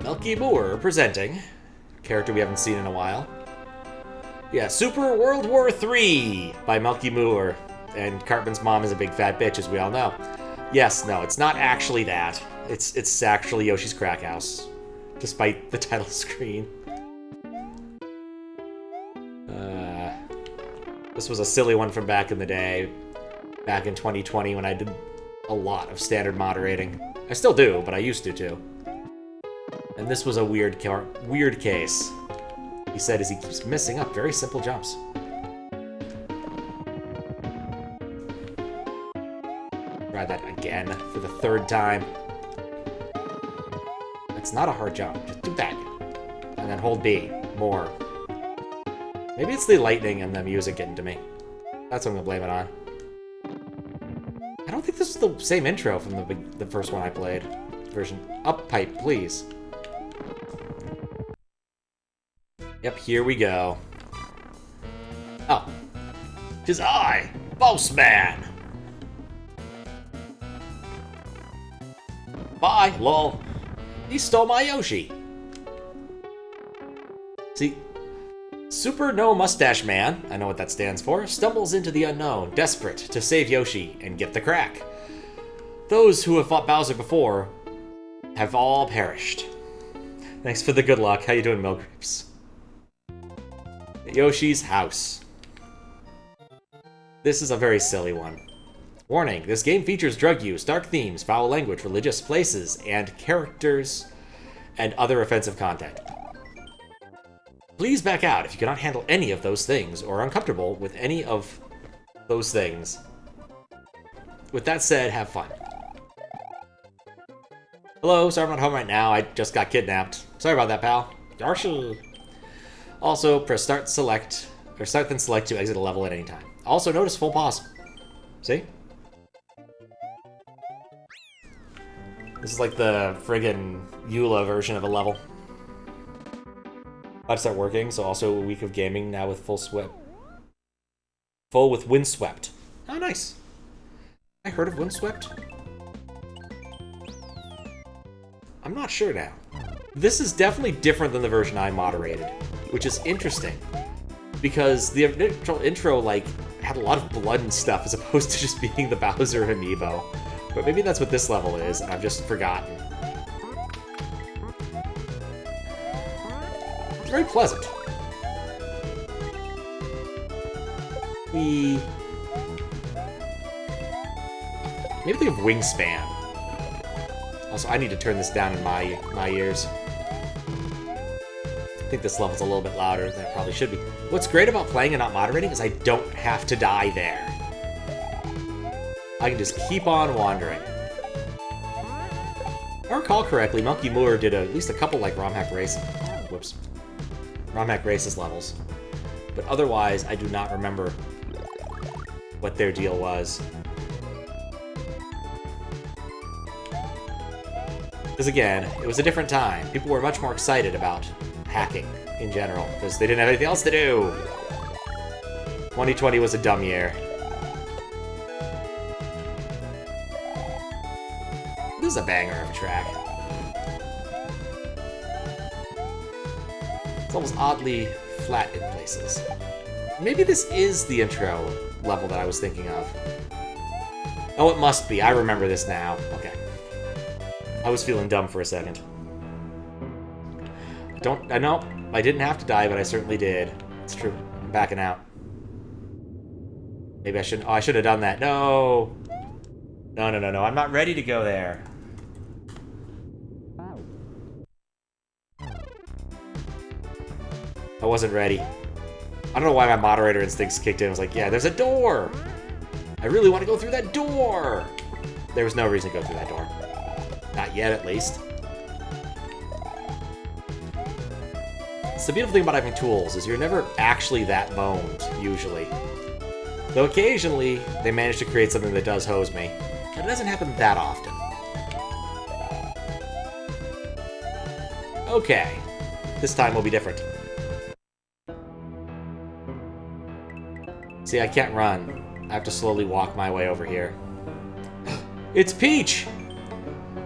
MilkyMooer presenting. Character we haven't seen in a while. Yeah, Super World War III by MilkyMooer. And Cartman's mom is a big fat bitch, as we all know. Yes, no, it's not actually that. It's actually Yoshi's Crack House, despite the title screen. This was a silly one from back in the day, back in 2020 when I did a lot of standard moderating. I still do, but I used to too. And this was a weird case. He said as he keeps messing up very simple jumps. Try that again for the third time. It's not a hard jump. Just do that. And then hold B. More. Maybe it's the lightning and the music getting to me. That's what I'm gonna blame it on. I don't think this is the same intro from the first one I played. Version. Up pipe, please. Yep, here we go. Oh. 'Tis I, Moustache Man! Bye, lol. He stole my Yoshi. See, Super No Moustache Man, I know what that stands for, stumbles into the unknown, desperate to save Yoshi and get the crack. Those who have fought Bowser before have all perished. Thanks for the good luck. How you doing, Milk Grapes? Yoshi's house. This is a very silly one. Warning, this game features drug use, dark themes, foul language, religious places, and characters, and other offensive content. Please back out if you cannot handle any of those things, or are uncomfortable with any of those things. With that said, have fun. Hello, sorry I'm not home right now, I just got kidnapped. Sorry about that, pal. Yoshi! Also, press start, select, or start then select to exit a level at any time. Also, notice full pause. See? This is like the friggin' EULA version of a level. About to start working, so also a week of gaming now with full with Windswept. Oh, nice. I heard of Windswept? I'm not sure now. This is definitely different than the version I moderated, which is interesting. Because the initial intro, like, had a lot of blood and stuff as opposed to just being the Bowser amiibo. But maybe that's what this level is, and I've just forgotten. It's very pleasant. Maybe think of Wingspan. Also, I need to turn this down in my ears. I think this level's a little bit louder than it probably should be. What's great about playing and not moderating is I don't have to die there. I can just keep on wandering. If I recall correctly, MilkyMooer did at least a couple like ROM Hack Races levels. But otherwise, I do not remember what their deal was. Because again, it was a different time. People were much more excited about hacking in general, because they didn't have anything else to do. 2020 was a dumb year. This is a banger of a track. It's almost oddly flat in places. Maybe this is the intro level that I was thinking of. Oh, it must be. I remember this now. Okay. I was feeling dumb for a second. I know I didn't have to die, but I certainly did. It's true. I'm backing out. Maybe I shouldn't. Oh, I should have done that. No. No. I'm not ready to go there. I wasn't ready. I don't know why my moderator instincts kicked in. I was like, yeah, there's a door. I really want to go through that door. There was no reason to go through that door. Not yet, at least. It's the beautiful thing about having tools, is you're never actually that boned, usually. Though occasionally, they manage to create something that does hose me. But it doesn't happen that often. Okay. This time will be different. See, I can't run. I have to slowly walk my way over here. It's Peach!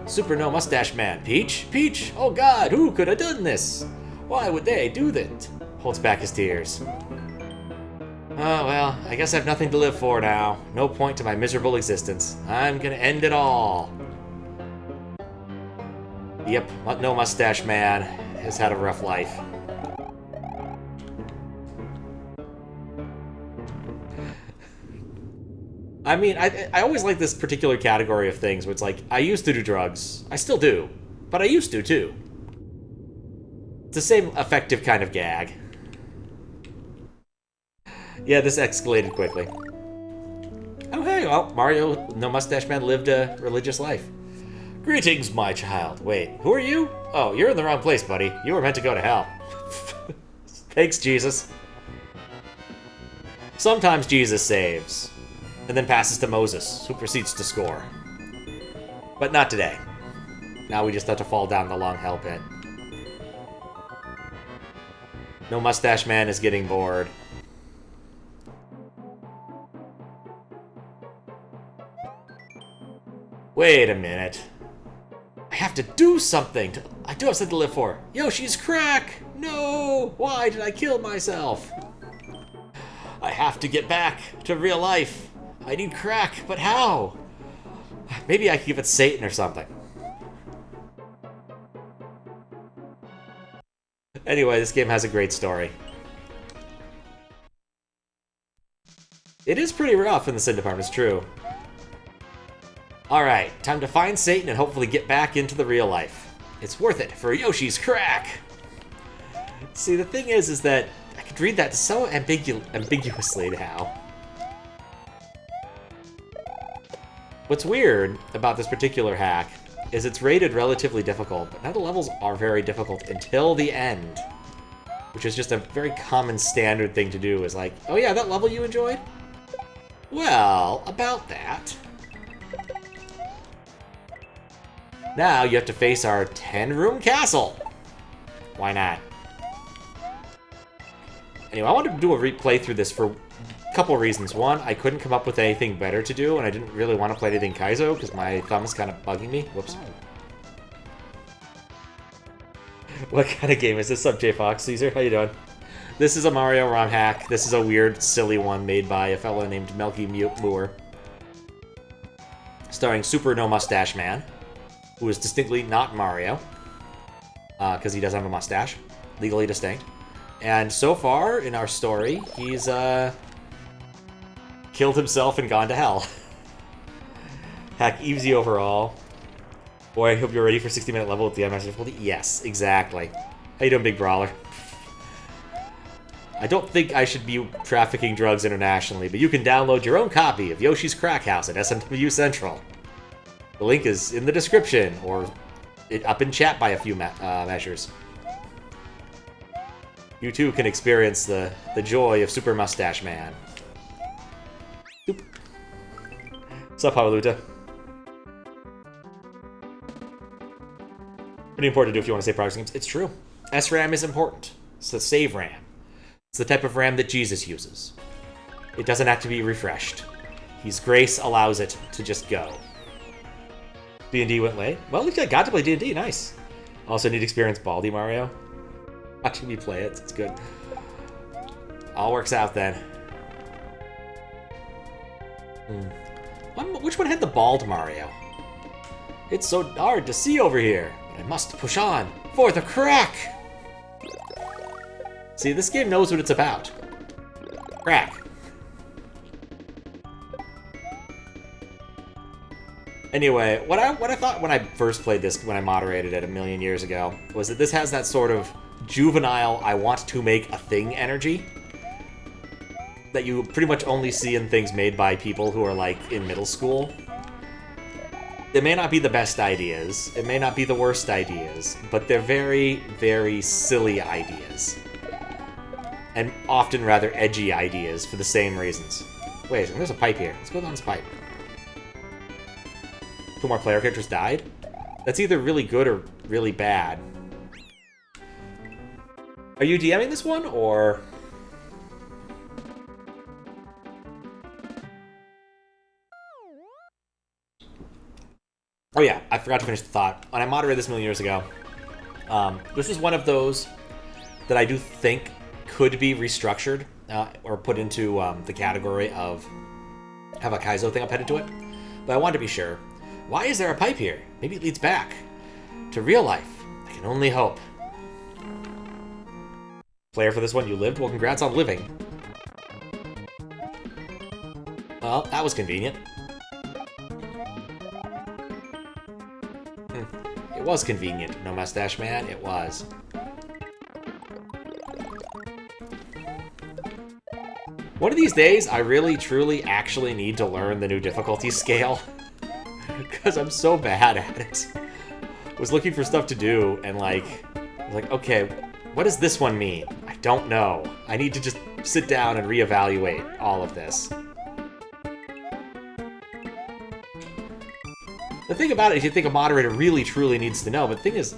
Super No Moustache Man. Peach? Peach? Oh god, who could have done this? Why would they do that? Holds back his tears. Oh, well, I guess I have nothing to live for now. No point to my miserable existence. I'm gonna end it all. Yep, No Moustache Man has had a rough life. I mean, I always like this particular category of things where it's like, I used to do drugs. I still do. But I used to, too. It's the same effective kind of gag. Yeah, this escalated quickly. Oh, hey, well, Mario, No Moustache Man lived a religious life. Greetings, my child. Wait, who are you? Oh, you're in the wrong place, buddy. You were meant to go to hell. Thanks, Jesus. Sometimes Jesus saves, and then passes to Moses, who proceeds to score. But not today. Now we just have to fall down the long hell pit. No Moustache Man is getting bored. Wait a minute. I have to do something. I do have something to live for. Yoshi's crack! No! Why did I kill myself? I have to get back to real life. I need crack, but how? Maybe I can give it Satan or something. Anyway, this game has a great story. It is pretty rough in the sin department, it's true. Alright, time to find Satan and hopefully get back into the real life. It's worth it for Yoshi's crack! See, the thing is that I could read that so ambiguously now. What's weird about this particular hack is it's rated relatively difficult, but none of the levels are very difficult until the end. Which is just a very common standard thing to do, is like, oh yeah, that level you enjoyed? Well, about that. Now you have to face our 10-room castle. Why not? Anyway, I wanted to do a replay through this for a couple reasons. One, I couldn't come up with anything better to do, and I didn't really want to play anything Kaizo, because my thumb is kind of bugging me. Whoops. What kind of game is this? Up, J Fox Caesar? How you doing? This is a Mario ROM hack. This is a weird, silly one made by a fellow named MilkyMooer. Starring Super No Moustache Man, who is distinctly not Mario, because he doesn't have a mustache. Legally distinct. And so far, in our story, he's killed himself and gone to hell. Hack easy overall. Boy, I hope you're ready for 60-minute level with the unmatched difficulty. Yes, exactly. How you doing, big brawler? I don't think I should be trafficking drugs internationally, but you can download your own copy of Yoshi's Crack House at SMW Central. The link is in the description, or up in chat by a few measures. You too can experience the joy of Super Moustache Man. Oop. What's up, Havaluta? Pretty important to do if you want to save progress games. It's true. SRAM is important. It's the save RAM. It's the type of RAM that Jesus uses. It doesn't have to be refreshed. His grace allows it to just go. D&D went late. Well, at least I got to play D&D. Nice. Also need experience Baldy Mario. Watching me play it. It's good. All works out then. Which one had the bald Mario? It's so hard to see over here. But I must push on for the crack. See, this game knows what it's about. Crack. Anyway, what I thought when I first played this, when I moderated it a million years ago, was that this has that sort of juvenile, I want to make a thing energy that you pretty much only see in things made by people who are, like, in middle school. It may not be the best ideas, it may not be the worst ideas, but they're very, very silly ideas. And often rather edgy ideas for the same reasons. Wait a second, there's a pipe here. Let's go down this pipe. 2 more player characters died? That's either really good or really bad. Are you DMing this one, or...? Oh yeah, I forgot to finish the thought. When I moderated this a million years ago, this is one of those that I do think could be restructured or put into the category of have a Kaizo thing appended to it. But I wanted to be sure. Why is there a pipe here? Maybe it leads back to real life. I can only hope. Player for this one, you lived? Well, congrats on living. Well, that was convenient. It was convenient, no Moustache Man, it was. One of these days, I really, truly, actually need to learn the new difficulty scale. Because I'm so bad at it. I was looking for stuff to do, and I was like, okay, what does this one mean? I don't know. I need to just sit down and reevaluate all of this. The thing about it is you think a moderator really, truly needs to know, but the thing is,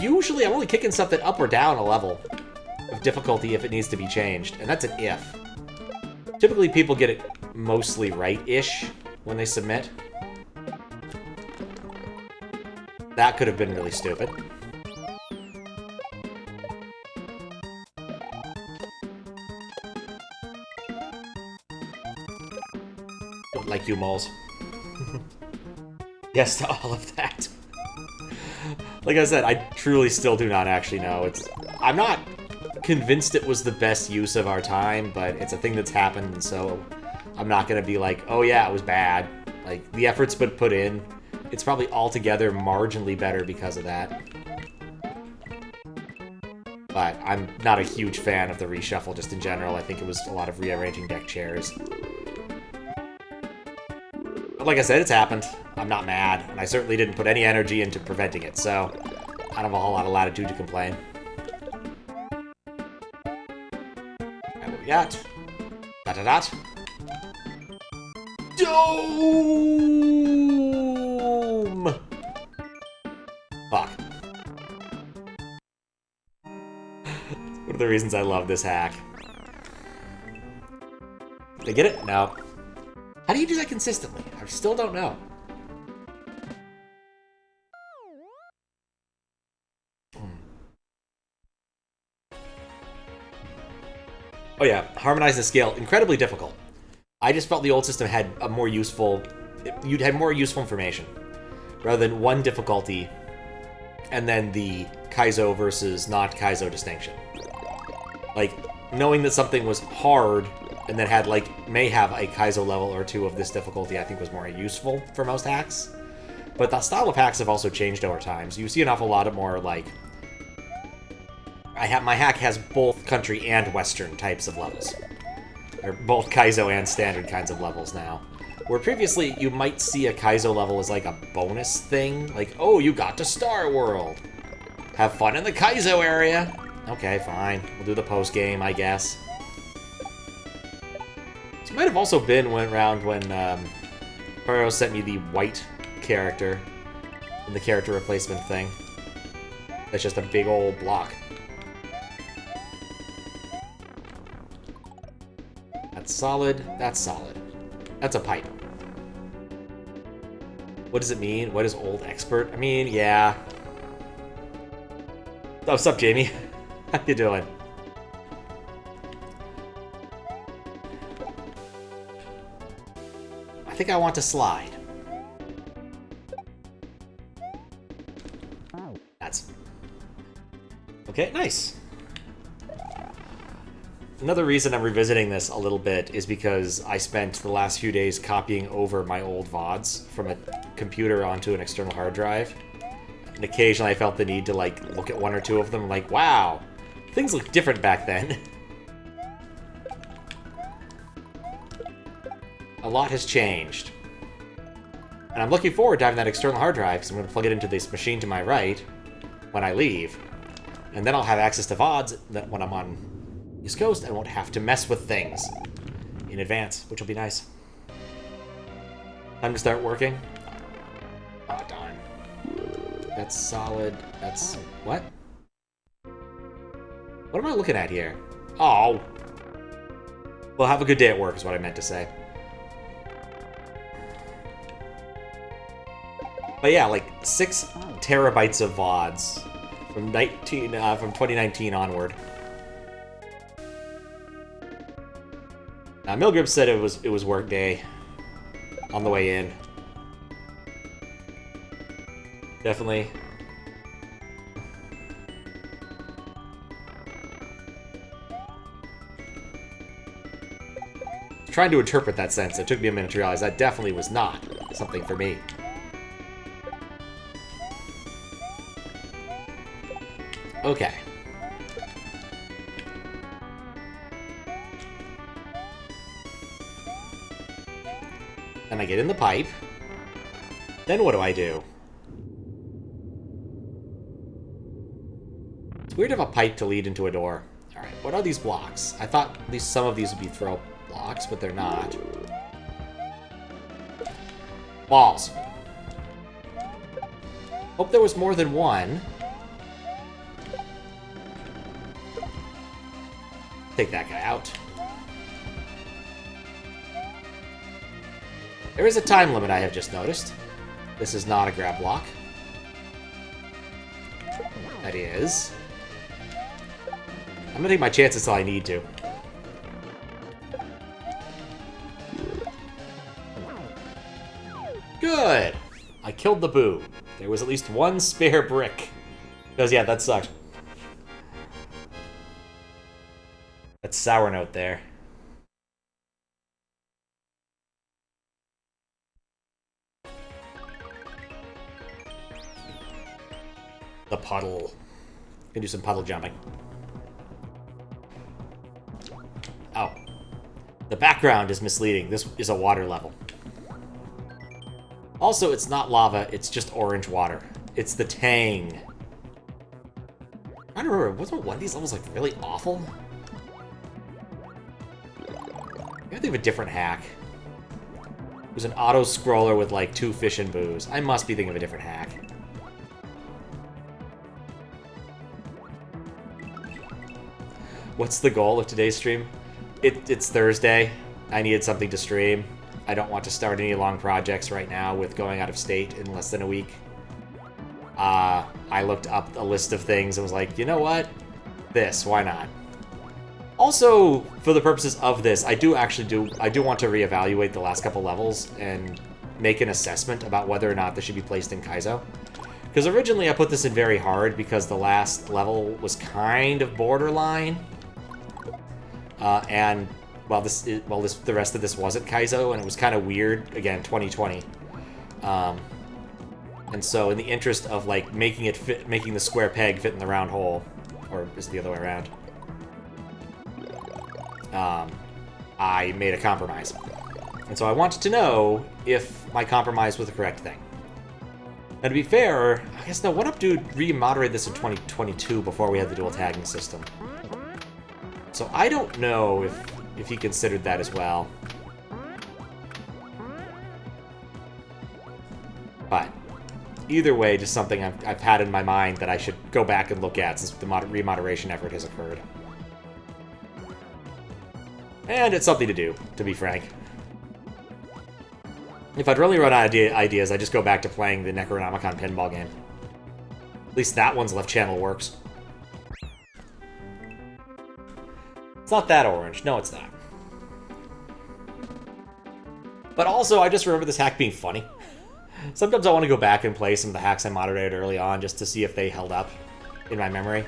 usually I'm only kicking something up or down a level of difficulty if it needs to be changed, and that's an if. Typically people get it mostly right-ish when they submit. That could have been really stupid. Don't like you, moles. Yes to all of that. Like I said, I truly still do not actually know. I'm not convinced it was the best use of our time, but it's a thing that's happened, and so I'm not gonna be like, oh yeah, it was bad. Like, the effort's been put in. It's probably altogether marginally better because of that. But I'm not a huge fan of the reshuffle just in general. I think it was a lot of rearranging deck chairs. But like I said, it's happened. I'm not mad, and I certainly didn't put any energy into preventing it, so I don't have a whole lot of latitude to complain. And what we got? Dot. Dome! Fuck. One of the reasons I love this hack. Did I get it? No. How do you do that consistently? I still don't know. Oh yeah, harmonizing the scale, incredibly difficult. I just felt the old system had a more useful... You'd had more useful information. Rather than one difficulty, and then the Kaizo versus not Kaizo distinction. Like, knowing that something was hard, and then had, may have a Kaizo level or two of this difficulty, I think was more useful for most hacks. But the style of hacks have also changed over time, so you see an awful lot of more, my hack has both country and Western types of levels. Or both Kaizo and standard kinds of levels now. Where previously, you might see a Kaizo level as a bonus thing. Like, oh, you got to Star World. Have fun in the Kaizo area. Okay, fine. We'll do the post-game, I guess. This might have also been around when Mario sent me the white character in the character replacement thing. That's just a big old block. That's solid. That's solid. That's a pipe. What does it mean? What is old expert? I mean, yeah. Oh, what's up, Jamie? How you doing? I think I want to slide. That's... Okay, nice. Another reason I'm revisiting this a little bit is because I spent the last few days copying over my old VODs from a computer onto an external hard drive. And occasionally I felt the need to, look at one or two of them, wow, things look different back then. A lot has changed. And I'm looking forward to having that external hard drive, because I'm going to plug it into this machine to my right when I leave. And then I'll have access to VODs that when I'm on East Coast, I won't have to mess with things in advance, which will be nice. Time to start working. Oh, darn. That's solid. That's... what? What am I looking at here? Oh. Well, have a good day at work is what I meant to say. But yeah, like 6 terabytes of VODs from 2019 onward. Now, Milgram said it was work day on the way in. Definitely. Trying to interpret that sense. It took me a minute to realize that definitely was not something for me. Okay. Then I get in the pipe. Then what do I do? It's weird to have a pipe to lead into a door. Alright, what are these blocks? I thought at least some of these would be throw blocks, but they're not. Balls. Hope there was more than one. Take that guy out. There is a time limit I have just noticed. This is not a grab block. That is. I'm gonna take my chances till I need to. Good! I killed the boo. There was at least one spare brick. Because, yeah, that sucked. That sour note there. The puddle. Gonna do some puddle jumping. Oh. The background is misleading. This is a water level. Also, it's not lava, it's just orange water. It's the tang. I don't remember, wasn't one of these levels like really awful? Maybe I think of a different hack. It was an auto-scroller with like 2 fish and boos. I must be thinking of a different hack. What's the goal of today's stream? It's Thursday. I needed something to stream. I don't want to start any long projects right now with going out of state in less than a week. I looked up a list of things and was like, you know what? This, why not? Also, for the purposes of this, I do want to reevaluate the last couple levels and make an assessment about whether or not this should be placed in Kaizo. Because originally I put this in very hard because the last level was kind of borderline. And the rest of this wasn't Kaizo, and it was kind of weird. Again, 2020. And so, in the interest of like making the square peg fit in the round hole, or is it the other way around? I made a compromise, and so I wanted to know if my compromise was the correct thing. Now, to be fair, I guess no. One Up Dude re-moderated this in 2022 before we had the dual tagging system. So I don't know if he considered that as well. But either way, just something I've had in my mind that I should go back and look at since the remoderation effort has occurred. And it's something to do, to be frank. If I'd really run out of ideas, I'd just go back to playing the Necronomicon pinball game. At least that one's left channel works. It's not that orange. No, it's not. But also, I just remember this hack being funny. Sometimes I want to go back and play some of the hacks I moderated early on just to see if they held up in my memory.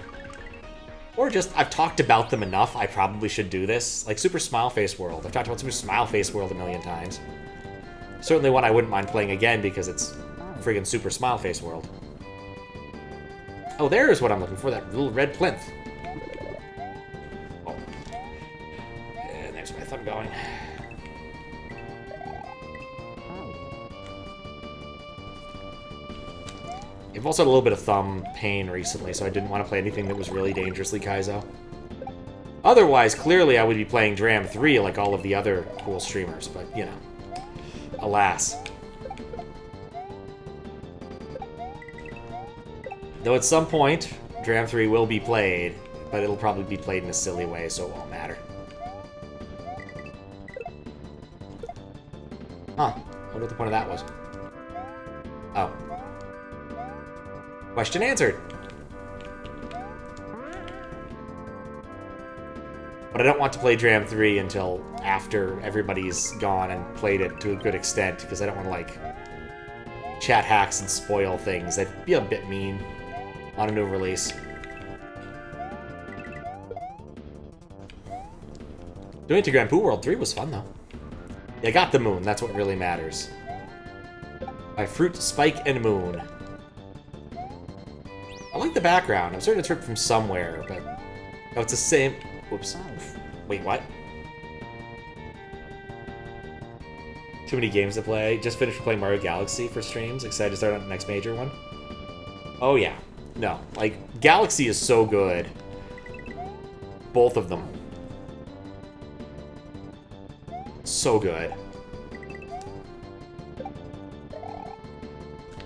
Or just, I've talked about them enough, I probably should do this. Like Super Smile Face World. I've talked about Super Smile Face World a million times. Certainly one I wouldn't mind playing again because it's friggin' Super Smile Face World. Oh, there's what I'm looking for, that little red plinth. Oh. And there's my thumb going. I've also had a little bit of thumb pain recently, so I didn't want to play anything that was really dangerously Kaizo. Otherwise, clearly I would be playing Dram 3 like all of the other cool streamers, but, you know. Alas. Though at some point, Dram 3 will be played, but it'll probably be played in a silly way, so it won't matter. Huh. I wonder what the point of that was. Oh. Question answered. But I don't want to play Dram 3 until after everybody's gone and played it to a good extent, because I don't want to, like, chat hacks and spoil things. That'd be a bit mean on a new release. Doing it to Grand Poo World 3 was fun, though. Yeah, I got the moon. That's what really matters. By Fruit, Spike, and Moon. I like the background. I'm starting to trip from somewhere, but... Oh, it's the same... Whoops. Wait, what? Too many games to play. Just finished playing Mario Galaxy for streams. Excited to start on the next major one. Oh, yeah. No. Like, Galaxy is so good. Both of them. So good.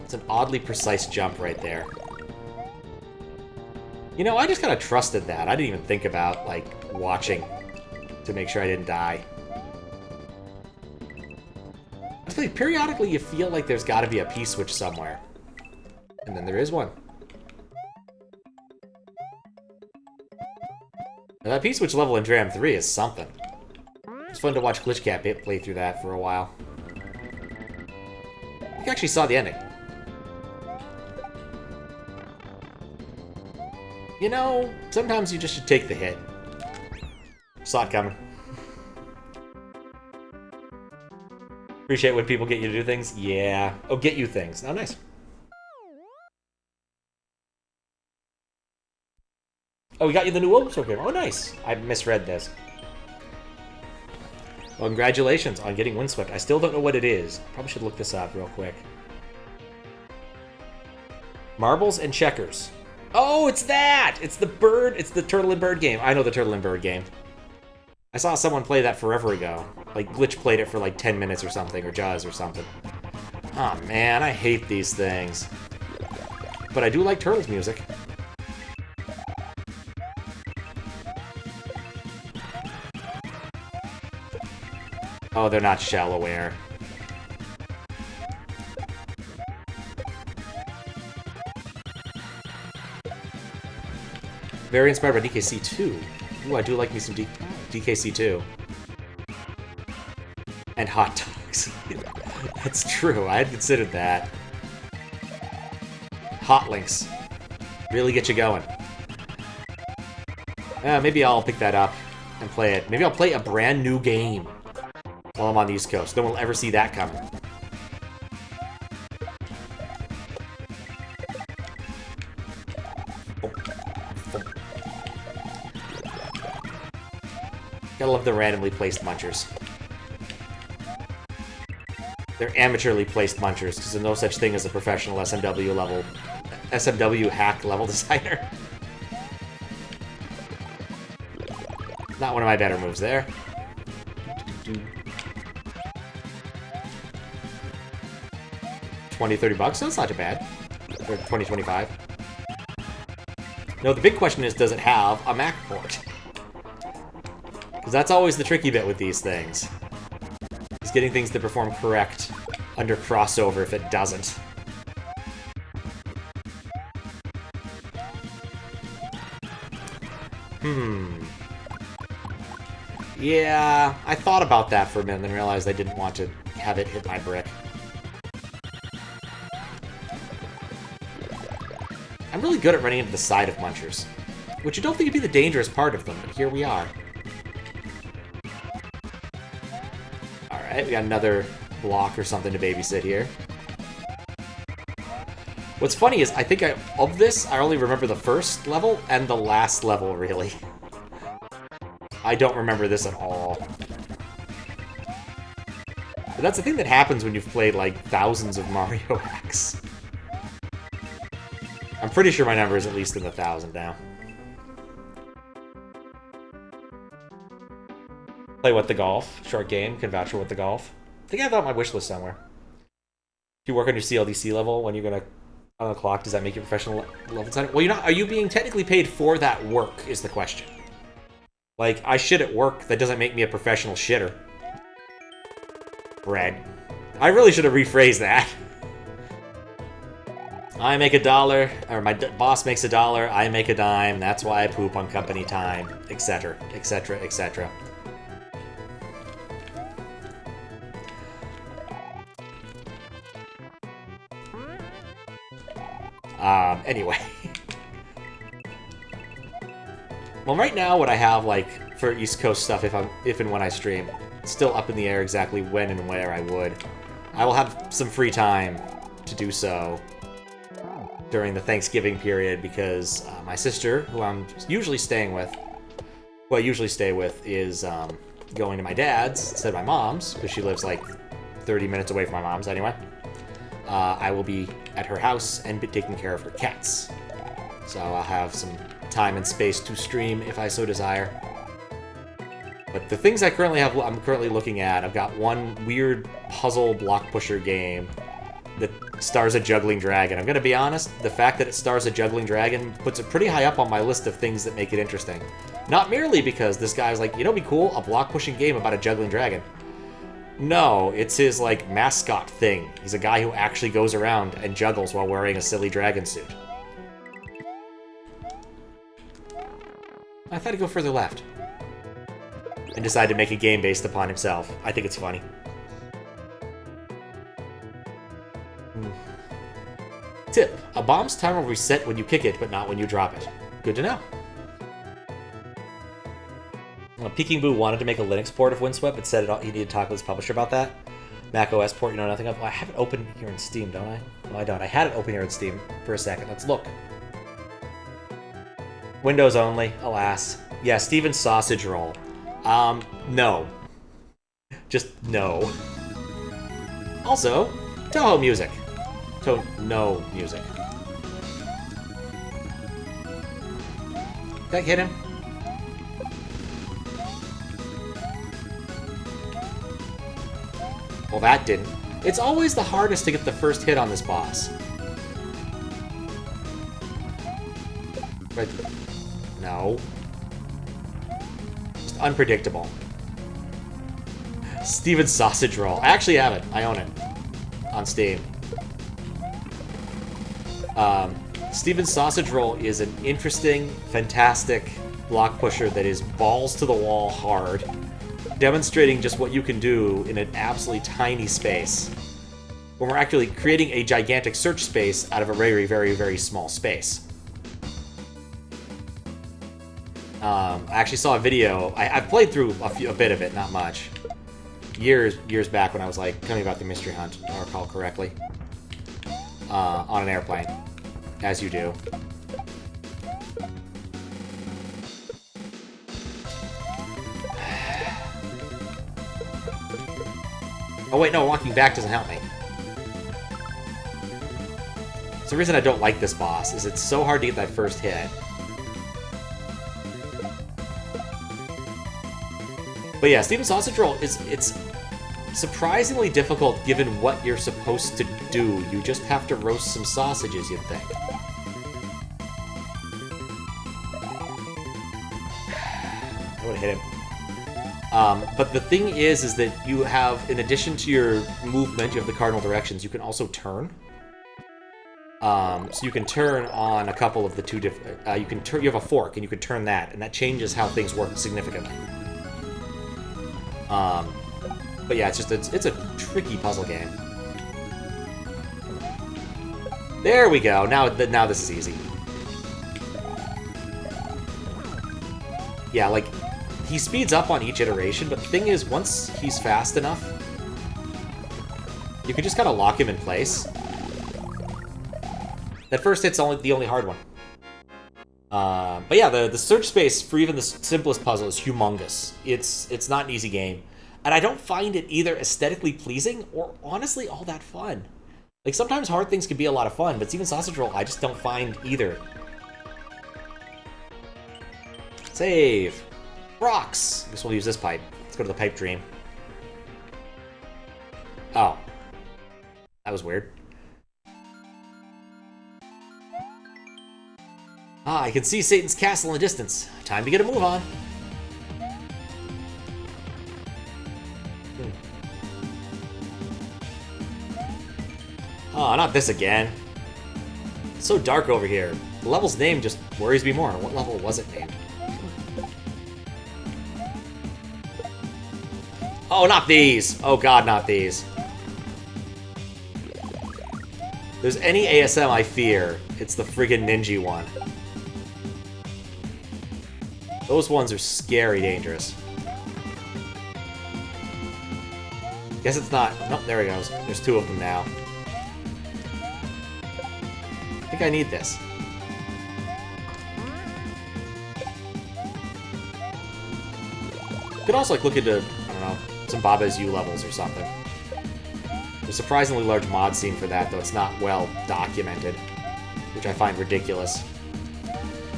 It's an oddly precise jump right there. You know, I just kind of trusted that. I didn't even think about, like, watching to make sure I didn't die. It's like, periodically you feel like there's got to be a P-switch somewhere. And then there is one. Now, that P-switch level in Dram 3 is something. It's fun to watch GlitchCat play through that for a while. You actually saw the ending. You know, sometimes you just should take the hit. Saw it coming. Appreciate when people get you to do things? Yeah. Oh, get you things. Oh, nice. Oh, we got you the new Wolfstorm game. Oh, nice. I misread this. Well, congratulations on getting Windswept. I still don't know what it is. Probably should look this up real quick. Marbles and checkers. Oh, it's that! It's the bird. It's the turtle and bird game. I know the turtle and bird game. I saw someone play that forever ago. Like, Glitch played it for like 10 minutes or something, or Jazz or something. Oh man, I hate these things. But I do like Turtles music. Oh, they're not shallow air. Very inspired by DKC2. Ooh, I do like me some DKC2. And hot dogs. That's true, I had considered that. Hot links. Really get you going. Maybe I'll pick that up and play it. Maybe I'll play a brand new game while I'm on the East Coast. No one will ever see that coming. Gotta love the randomly placed munchers. They're amateurly placed munchers, because there's no such thing as a professional SMW hack level designer. Not one of my better moves there. 20, 30 bucks? That's not too bad. Or 20, 25. No, the big question is, does it have a Mac port? Because that's always the tricky bit with these things. Is getting things to perform correct under crossover if it doesn't. Yeah, I thought about that for a minute and then realized I didn't want to have it hit my brick. I'm really good at running into the side of munchers, which you don't think would be the dangerous part of them, but here we are. Alright, we got another block or something to babysit here. What's funny is, I think of this, I only remember the first level and the last level, really. I don't remember this at all. But that's the thing that happens when you've played, like, thousands of Mario hacks. I'm pretty sure my number is at least in the 1,000 now. Play What the Golf. Short game. Can vouch for What the Golf. I think I have that on my wish list somewhere. If you work on your CLDC level, when you're gonna on the clock, does that make you professional level designer? Well, you're not. Are you being technically paid for that work? Is the question. Like, I shit at work. That doesn't make me a professional shitter. Brad. I really should have rephrased that. I make $1, or my boss makes $1, I make a dime, that's why I poop on company time, etc., etc., etc. Anyway. Well, right now what I have, like, for East Coast stuff, if and when I stream, it's still up in the air exactly when and where I would. I will have some free time to do so during the Thanksgiving period because my sister, who I'm usually staying with, who I usually stay with, is going to my dad's instead of my mom's, because she lives like 30 minutes away from my mom's anyway. I will be at her house and be taking care of her cats. So I'll have some time and space to stream if I so desire. But the things I'm currently looking at, I've got one weird puzzle block pusher game that stars a juggling dragon. I'm gonna be honest, the fact that it stars a juggling dragon puts it pretty high up on my list of things that make it interesting. Not merely because this guy's like, you know, it'd be cool, a block pushing game about a juggling dragon. No, it's his, like, mascot thing. He's a guy who actually goes around and juggles while wearing a silly dragon suit. I thought he'd go further left. And decide to make a game based upon himself. I think it's funny. Tip. A bomb's timer will reset when you kick it, but not when you drop it. Good to know. Peking Boo wanted to make a Linux port of Windswept, but said he needed to talk with his publisher about that. Mac OS port, you know nothing of. Well, I have it open here in Steam, don't I? No, I don't. I had it open here in Steam for a second. Let's look. Windows only, alas. Yeah, Steven's sausage roll. No. Just no. Also, Toho music. No music. Did that hit him? Well, that didn't. It's always the hardest to get the first hit on this boss. Right. No. Just unpredictable. Steven's sausage roll. I actually have it. I own it. On Steam. Steven's sausage roll is an interesting, fantastic block pusher that is balls to the wall hard, demonstrating just what you can do in an absolutely tiny space, when we're actually creating a gigantic search space out of a very, very, very small space. I actually saw a video. I played through a bit of it, not much. Years back when I was like telling about the mystery hunt, if I recall correctly, on an airplane, as you do. Oh wait, no, walking back doesn't help me. So the reason I don't like this boss is it's so hard to get that first hit. But yeah, Steven's sausage roll it's surprisingly difficult given what you're supposed to do. You just have to roast some sausages, you'd think. I would have hit him. But the thing is that you have, in addition to your movement, you have the cardinal directions, you can also turn. So you can turn on a couple of the two different, you have a fork and you can turn that, and that changes how things work significantly. But yeah, it's a tricky puzzle game. There we go. Now this is easy. Yeah, like, he speeds up on each iteration, but the thing is, once he's fast enough, you can just kind of lock him in place. That first hit's the only hard one. But yeah, the search space for even the simplest puzzle is humongous. It's not an easy game. And I don't find it either aesthetically pleasing or honestly all that fun. Like, sometimes hard things can be a lot of fun, but Steven's sausage roll I just don't find either. Save. Rocks! I guess we'll use this pipe. Let's go to the pipe dream. Oh. That was weird. Ah, I can see Satan's castle in the distance. Time to get a move on. Oh, not this again. It's so dark over here. The level's name just worries me more. What level was it named? Oh, not these! Oh god, not these. If there's any ASM I fear, it's the friggin' Ninja one. Those ones are scary dangerous. Guess it's not. Nope, there he goes. There's two of them now. I think I need this. Could also like look into, I don't know, some Baba's U levels or something. There's a surprisingly large mod scene for that, though it's not well documented, which I find ridiculous.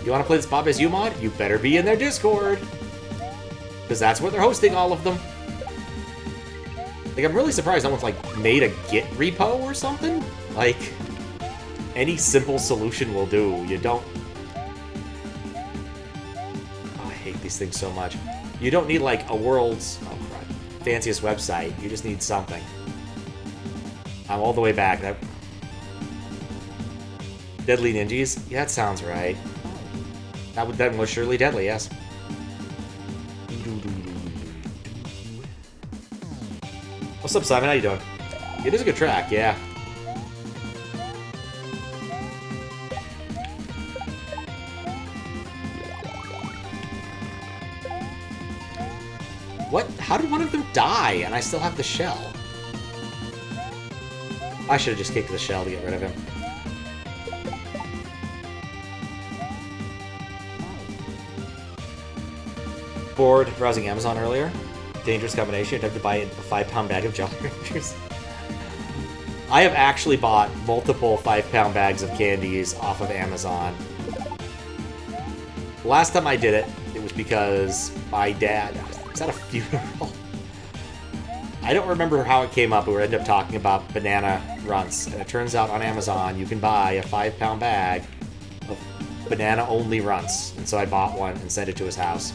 You want to play this Baba's U mod? You better be in their Discord, because that's where they're hosting all of them. Like, I'm really surprised no one's like made a Git repo or something. Like, any simple solution will do. You don't. Oh, I hate these things so much. You don't need like a world's fanciest website. You just need something. I'm all the way back. That Deadly Ninjis? Yeah, that sounds right. That was surely deadly, yes. What's up, Simon? How you doing? It is a good track, yeah. What? How did one of them die and I still have the shell? I should have just kicked the shell to get rid of him. Bored browsing Amazon earlier. Dangerous combination. Attempted to buy a 5-pound bag of Jolly Ranchers. I have actually bought multiple 5-pound bags of candies off of Amazon. Last time I did it, it was because my dad was at a funeral. I don't remember how it came up, but we ended up talking about banana runts. And it turns out on Amazon you can buy a 5-pound bag of banana-only runts. And so I bought one and sent it to his house.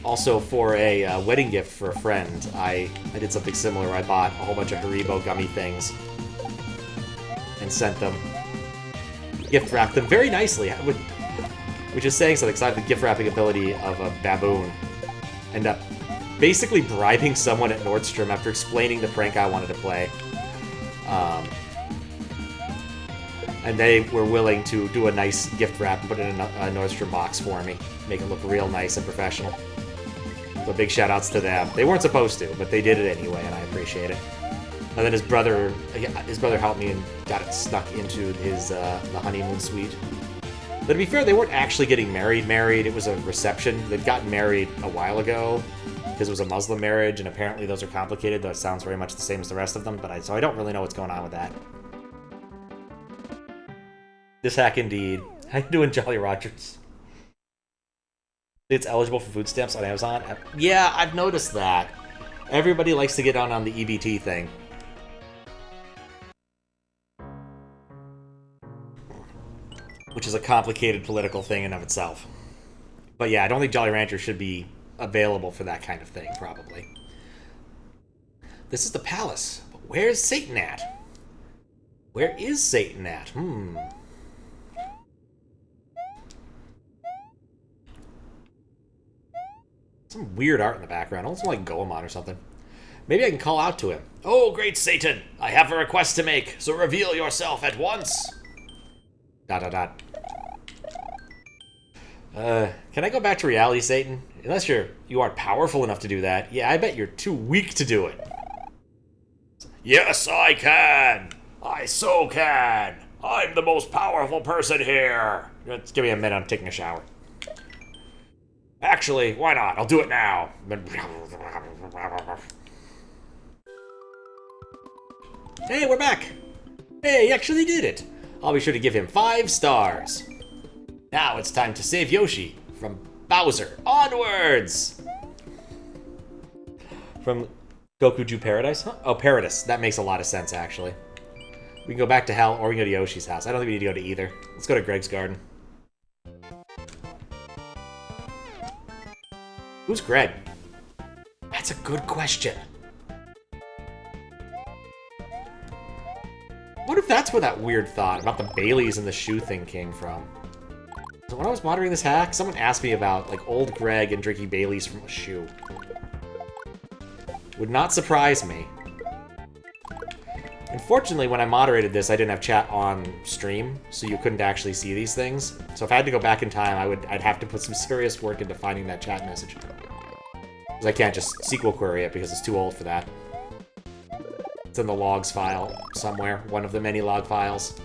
Also, for a wedding gift for a friend, I did something similar. I bought a whole bunch of Haribo gummy things and sent them. Gift wrapped them very nicely, which is saying something, because I have the gift wrapping ability of a baboon. End up basically bribing someone at Nordstrom after explaining the prank I wanted to play. And they were willing to do a nice gift wrap and put it in a Nordstrom box for me. Make it look real nice and professional. So big shout outs to them. They weren't supposed to, but they did it anyway, and I appreciate it. And then his brother helped me and got it snuck into his the honeymoon suite. But to be fair, they weren't actually getting married. It was a reception. They'd gotten married a while ago because it was a Muslim marriage, and apparently those are complicated, though it sounds very much the same as the rest of them, so I don't really know what's going on with that. This hack indeed. How you doing, Jolly Rogers? It's eligible for food stamps on Amazon? Yeah, I've noticed that. Everybody likes to get on the EBT thing. Which is a complicated political thing in of itself. But yeah, I don't think Jolly Rancher should be available for that kind of thing, probably. This is the palace. But where's Satan at? Where is Satan at? Some weird art in the background. Almost like Goemon or something. Maybe I can call out to him. Oh, great Satan! I have a request to make, so reveal yourself at once! ... Can I go back to reality, Satan? Unless you aren't powerful enough to do that. Yeah, I bet you're too weak to do it. Yes, I can! I so can! I'm the most powerful person here! Just give me a minute, I'm taking a shower. Actually, why not? I'll do it now. Hey, we're back! Hey, he actually did it! I'll be sure to give him 5 stars. Now it's time to save Yoshi from Bowser. Onwards! From Gokuju Paradise? Huh? Oh, Paradise. That makes a lot of sense, actually. We can go back to hell, or we can go to Yoshi's house. I don't think we need to go to either. Let's go to Greg's garden. Who's Greg? That's a good question. that's where that weird thought about the Baileys and the shoe thing came from. So when I was monitoring this hack, someone asked me about, like, old Greg and drinking Baileys from a shoe. Would not surprise me. Unfortunately, when I moderated this, I didn't have chat on stream, so you couldn't actually see these things. So if I had to go back in time, I'd have to put some serious work into finding that chat message. Because I can't just SQL query it because it's too old for that. It's in the logs file somewhere, one of the many log files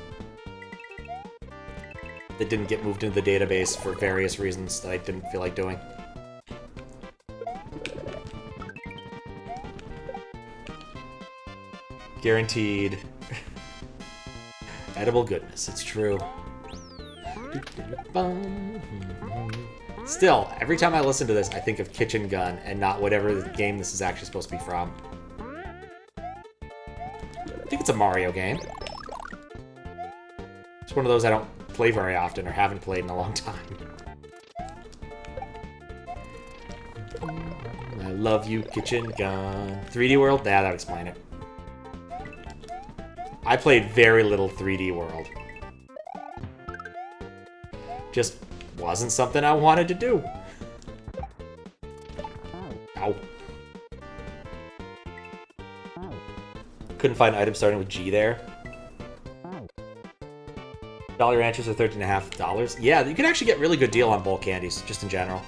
that didn't get moved into the database for various reasons that I didn't feel like doing. Guaranteed. Edible goodness, it's true. Still, every time I listen to this, I think of Kitchen Gun and not whatever game this is actually supposed to be from. I think it's a Mario game. It's one of those I don't play very often or haven't played in a long time. I love you, Kitchen Gun. 3D World? Yeah, that would explain it. I played very little 3D World. Just wasn't something I wanted to do. Ow. Couldn't find items starting with G there. Dollar Ranchers are $13.50. Yeah, you can actually get really good deal on bulk candies, just in general.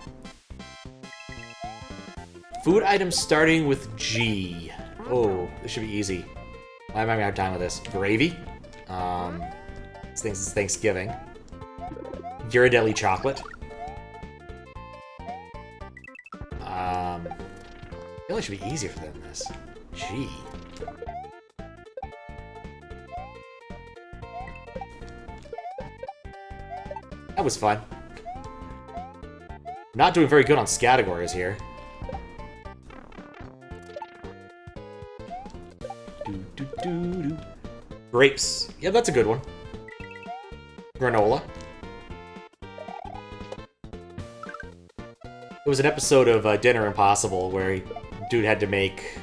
Food items starting with G. Oh, this should be easy. I'm having a hard time with this. Gravy. This thing's Thanksgiving. Ghirardelli chocolate. I feel like it should be easier than this. Gee. That was fun. Not doing very good on categories here. Grapes. Yeah, that's a good one. Granola. It was an episode of Dinner Impossible where dude had to make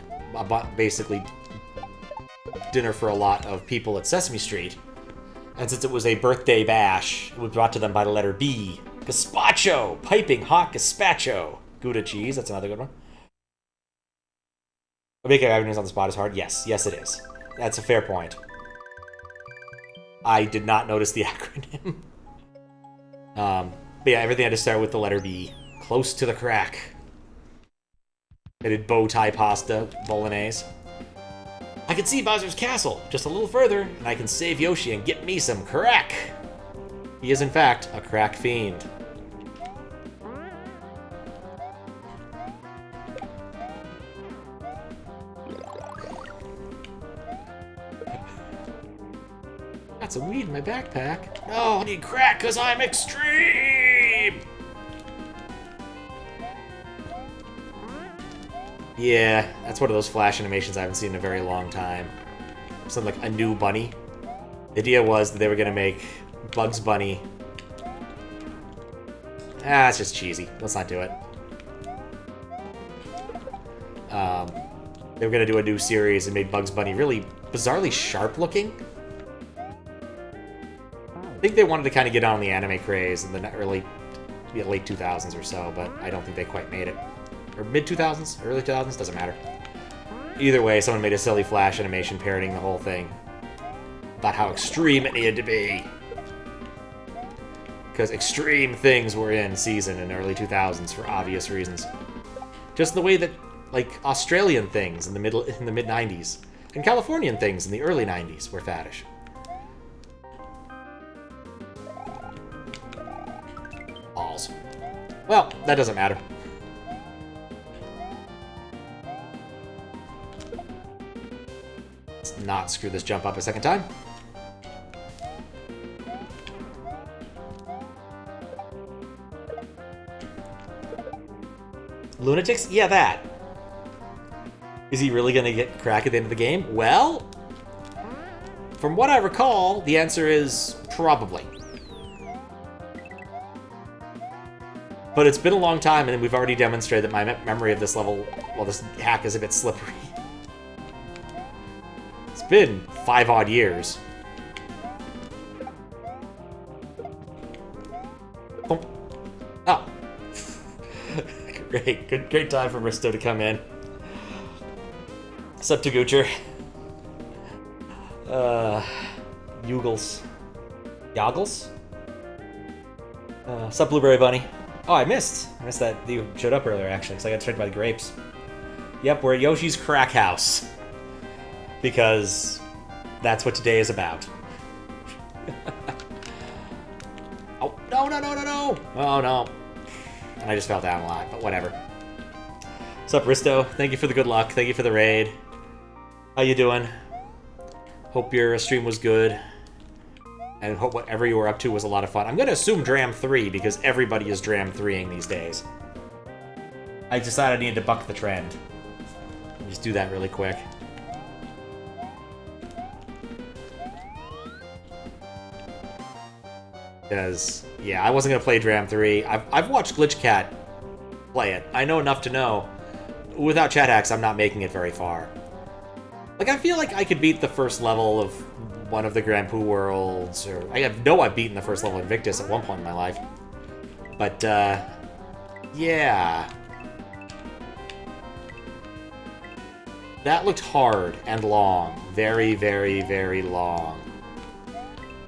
basically dinner for a lot of people at Sesame Street. And since it was a birthday bash, it was brought to them by the letter B. Gazpacho! Piping hot gazpacho! Gouda cheese, that's another good one. Making acronyms on the spot is hard? Yes. Yes, it is. That's a fair point. I did not notice the acronym. But yeah, everything had to start with the letter B. Close to the crack. I did bow tie pasta, bolognese. I can see Bowser's castle just a little further, and I can save Yoshi and get me some crack. He is, in fact, a crack fiend. Got some weed in my backpack. No, I need crack because I'm extreme! Yeah, that's one of those Flash animations I haven't seen in a very long time. Something like a new bunny. The idea was that they were going to make Bugs Bunny... it's just cheesy. Let's not do it. They were going to do a new series and made Bugs Bunny really bizarrely sharp looking. I think they wanted to kind of get on the anime craze in the late 2000s or so, but I don't think they quite made it. Or mid-2000s, early 2000s, doesn't matter. Either way, someone made a silly Flash animation parodying the whole thing. About how extreme it needed to be. Because extreme things were in season in the early 2000s for obvious reasons. Just the way that, like, Australian things in the mid-90s, and Californian things in the early 90s were faddish. Balls. Well, that doesn't matter. Let's not screw this jump up a second time. Lunatics? Yeah, that. Is he really gonna get crack at the end of the game? Well, from what I recall, the answer is probably. But it's been a long time, and we've already demonstrated that my memory of this level, well, this hack is a bit slippery. It's been 5 odd years. Great. Great time for Risto to come in. Sup to Goocher. Yoogles. Yoggles? Sup, Blueberry Bunny. Oh, I missed that you showed up earlier, actually, because I got distracted by the grapes. Yep, we're at Yoshi's Crack House. Because that's what today is about. Oh, no! Oh, no. And I just fell down a lot, but whatever. Sup, Risto? Thank you for the good luck. Thank you for the raid. How you doing? Hope your stream was good. And hope whatever you were up to was a lot of fun. I'm going to assume Dram 3, because everybody is Dram 3ing these days. I decided I needed to buck the trend. Just do that really quick. Because, yeah, I wasn't going to play Dram 3. I've watched Glitchcat play it. I know enough to know. Without chat hacks, I'm not making it very far. Like, I feel like I could beat the first level of one of the Grand Poo worlds, or... I've beaten the first level of Invictus at one point in my life. But, yeah. That looked hard and long. Very, very, very long.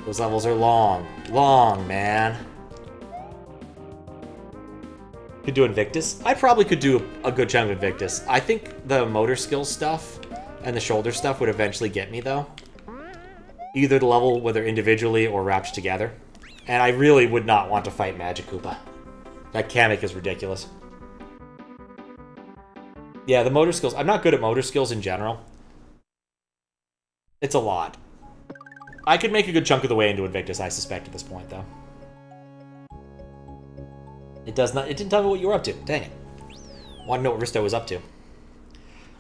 Those levels are long. Long, man. Could do Invictus? I probably could do a good chunk of Invictus. I think the motor skills stuff and the shoulder stuff would eventually get me, though. Either the level, whether individually or wrapped together. And I really would not want to fight Magic Koopa. That Kamek is ridiculous. Yeah, the motor skills. I'm not good at motor skills in general. It's a lot. I could make a good chunk of the way into Invictus, I suspect, at this point, though. It didn't tell me what you were up to. Dang it. Want to know what Risto was up to.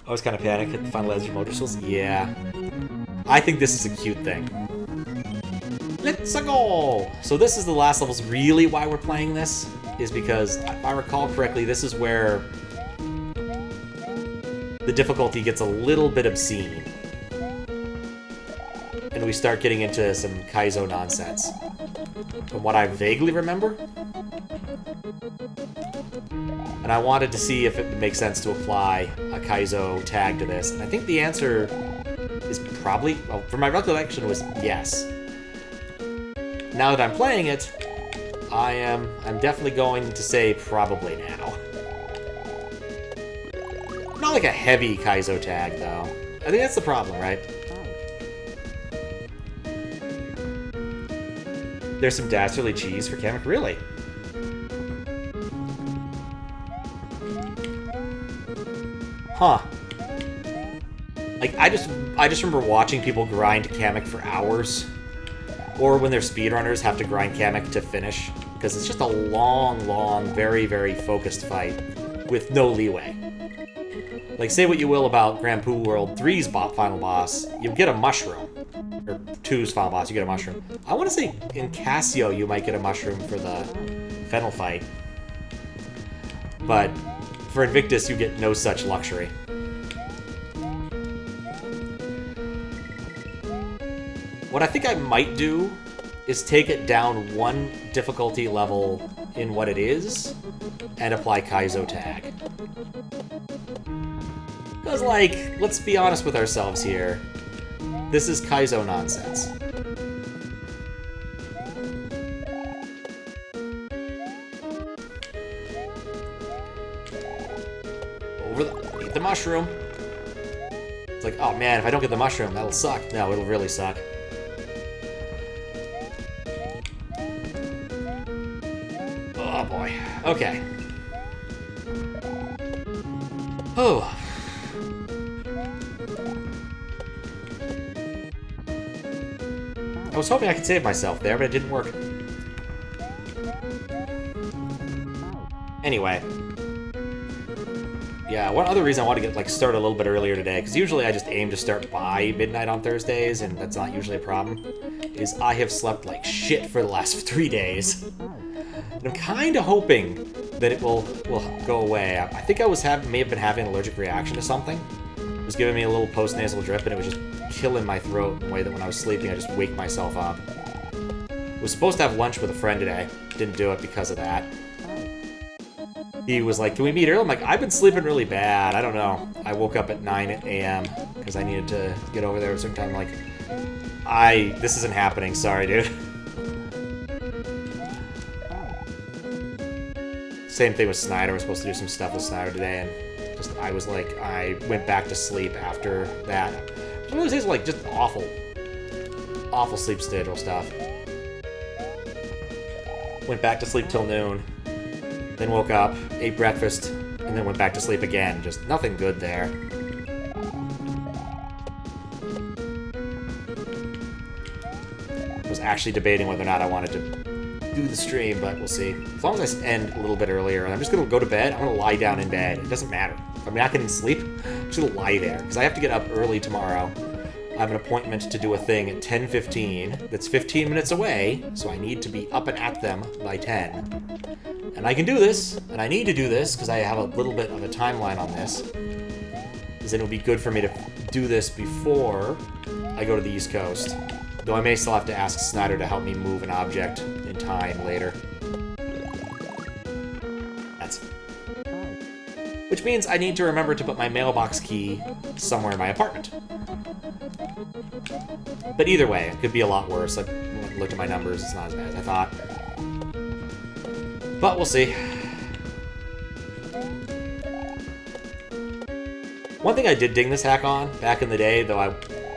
I was kind of panicked at the final edge of motor skills. Yeah. I think this is a cute thing. Let's go! So this is the last levels. Really why we're playing this is because, if I recall correctly, this is where the difficulty gets a little bit obscene. And we start getting into some Kaizo nonsense. From what I vaguely remember. And I wanted to see if it would make sense to apply a Kaizo tag to this. And I think the answer is probably, well, from my recollection, was yes. Now that I'm playing it, I'm definitely going to say probably now. Not like a heavy Kaizo tag, though. I think that's the problem, right? There's some dastardly cheese for Kamek, really? Huh. Like, I just remember watching people grind Kamek for hours. Or when their speedrunners have to grind Kamek to finish. Because it's just a long, long, very, very focused fight. With no leeway. Like, say what you will about Grand Poo World 3's final boss, you get a mushroom. Or 2's final boss, you get a mushroom. I want to say in Casio you might get a mushroom for the Fennel fight. But for Invictus you get no such luxury. What I think I might do is take it down one difficulty level in what it is, and apply Kaizo tag. Because, like, let's be honest with ourselves here. This is Kaizo nonsense. Eat the mushroom. It's like, oh man, if I don't get the mushroom, that'll suck. No, it'll really suck. Oh boy. Okay. Oh. I was hoping I could save myself there, but it didn't work. Anyway. Yeah, one other reason I want to get start a little bit earlier today, because usually I just aim to start by midnight on Thursdays, and that's not usually a problem, is I have slept like shit for the last 3 days. And I'm kind of hoping that it will go away. I think I may have been having an allergic reaction to something. It was giving me a little post-nasal drip, and it was just killing my throat in a way that when I was sleeping, I just wake myself up. I was supposed to have lunch with a friend today. Didn't do it because of that. He was like, can we meet early? I'm like, I've been sleeping really bad. I don't know. I woke up at 9 a.m. because I needed to get over there at a certain time. Like, this isn't happening. Sorry, dude. Same thing with Snyder. We're supposed to do some stuff with Snyder today, and just I was like, I went back to sleep after that. Some of those days were like just awful sleep schedule stuff. Went back to sleep till noon, then woke up, ate breakfast, and then went back to sleep again. Just nothing good there. I was actually debating whether or not I wanted to do the stream, but we'll see. As long as I end a little bit earlier, and I'm just going to go to bed, I'm going to lie down in bed. It doesn't matter. If I'm not getting sleep, I'm just going to lie there, because I have to get up early tomorrow. I have an appointment to do a thing at 10:15 that's 15 minutes away, so I need to be up and at them by 10. And I can do this, and I need to do this, because I have a little bit of a timeline on this. Because then it would be good for me to do this before I go to the East Coast. Though I may still have to ask Snyder to help me move an object in time later. That's it. Which means I need to remember to put my mailbox key somewhere in my apartment. But either way, it could be a lot worse. I looked at my numbers, it's not as bad as I thought. But we'll see. One thing I did ding this hack on back in the day, though I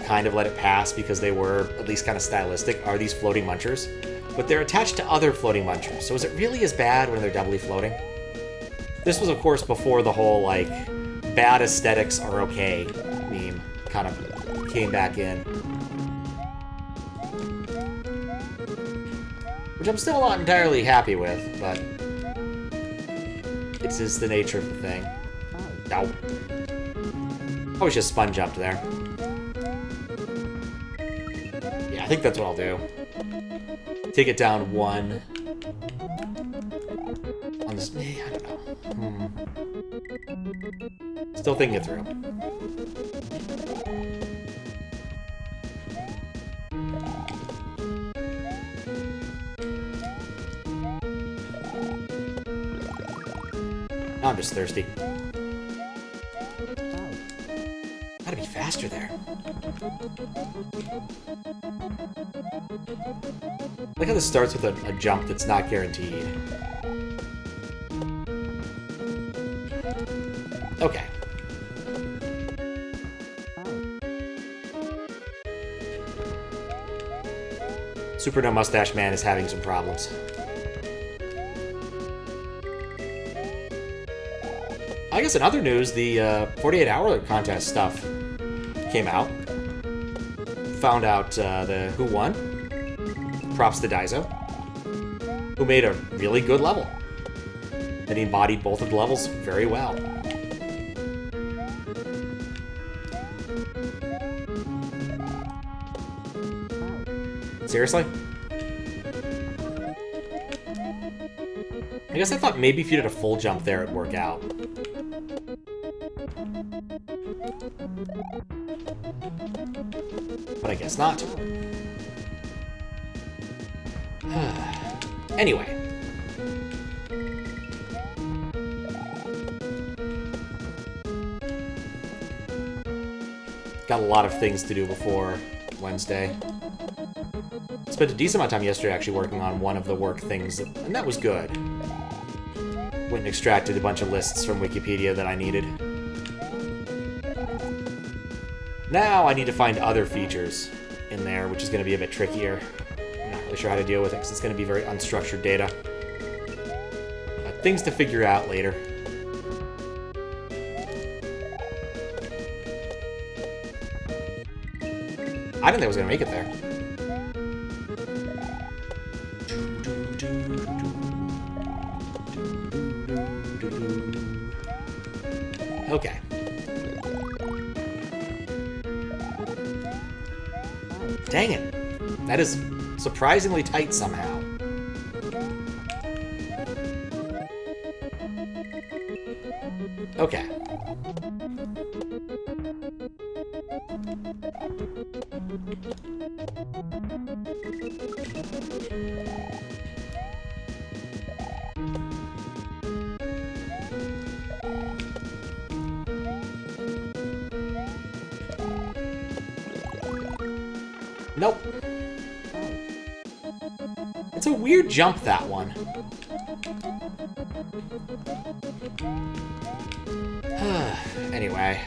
kind of let it pass because they were at least kind of stylistic, are these floating munchers. But they're attached to other floating munchers, so is it really as bad when they're doubly floating? This was, of course, before the whole, like, bad aesthetics are okay meme kind of came back in. Which I'm still not entirely happy with, but it's just the nature of the thing. Ow. Probably just spun jumped there. Yeah, I think that's what I'll do. Take it down one. On this, I don't know. Still thinking it through. I'm just thirsty. Gotta be faster there. I like how this starts with a jump that's not guaranteed. Okay. Super No Moustache Man is having some problems. I guess in other news, the 48-hour contest stuff came out. Found out who won. Props to Kaizo, who made a really good level. And he embodied both of the levels very well. Seriously? I guess I thought maybe if you did a full jump there, it'd work out. But I guess not. Anyway. Got a lot of things to do before Wednesday. Spent a decent amount of time yesterday actually working on one of the work things, and that was good. Went and extracted a bunch of lists from Wikipedia that I needed. Now I need to find other features in there, which is going to be a bit trickier. I'm not really sure how to deal with it because it's going to be very unstructured data. But things to figure out later. I didn't think I was going to make it there. Okay. Dang it. That is surprisingly tight somehow. Okay. Nope. It's a weird jump, that one. Anyway.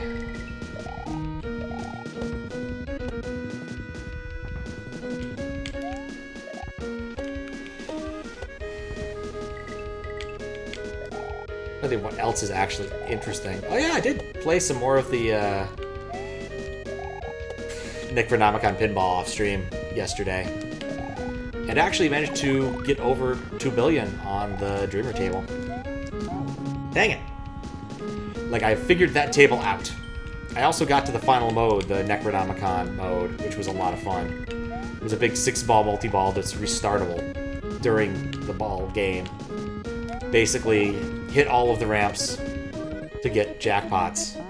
I think what else is actually interesting. Oh yeah, I did play some more of the Necronomicon pinball off stream yesterday. And actually managed to get over 2 billion on the Dreamer table. Dang it. Like, I figured that table out. I also got to the final mode, the Necronomicon mode, which was a lot of fun. It was a big 6-ball multi-ball that's restartable during the ball game. Basically, hit all of the ramps to get jackpots.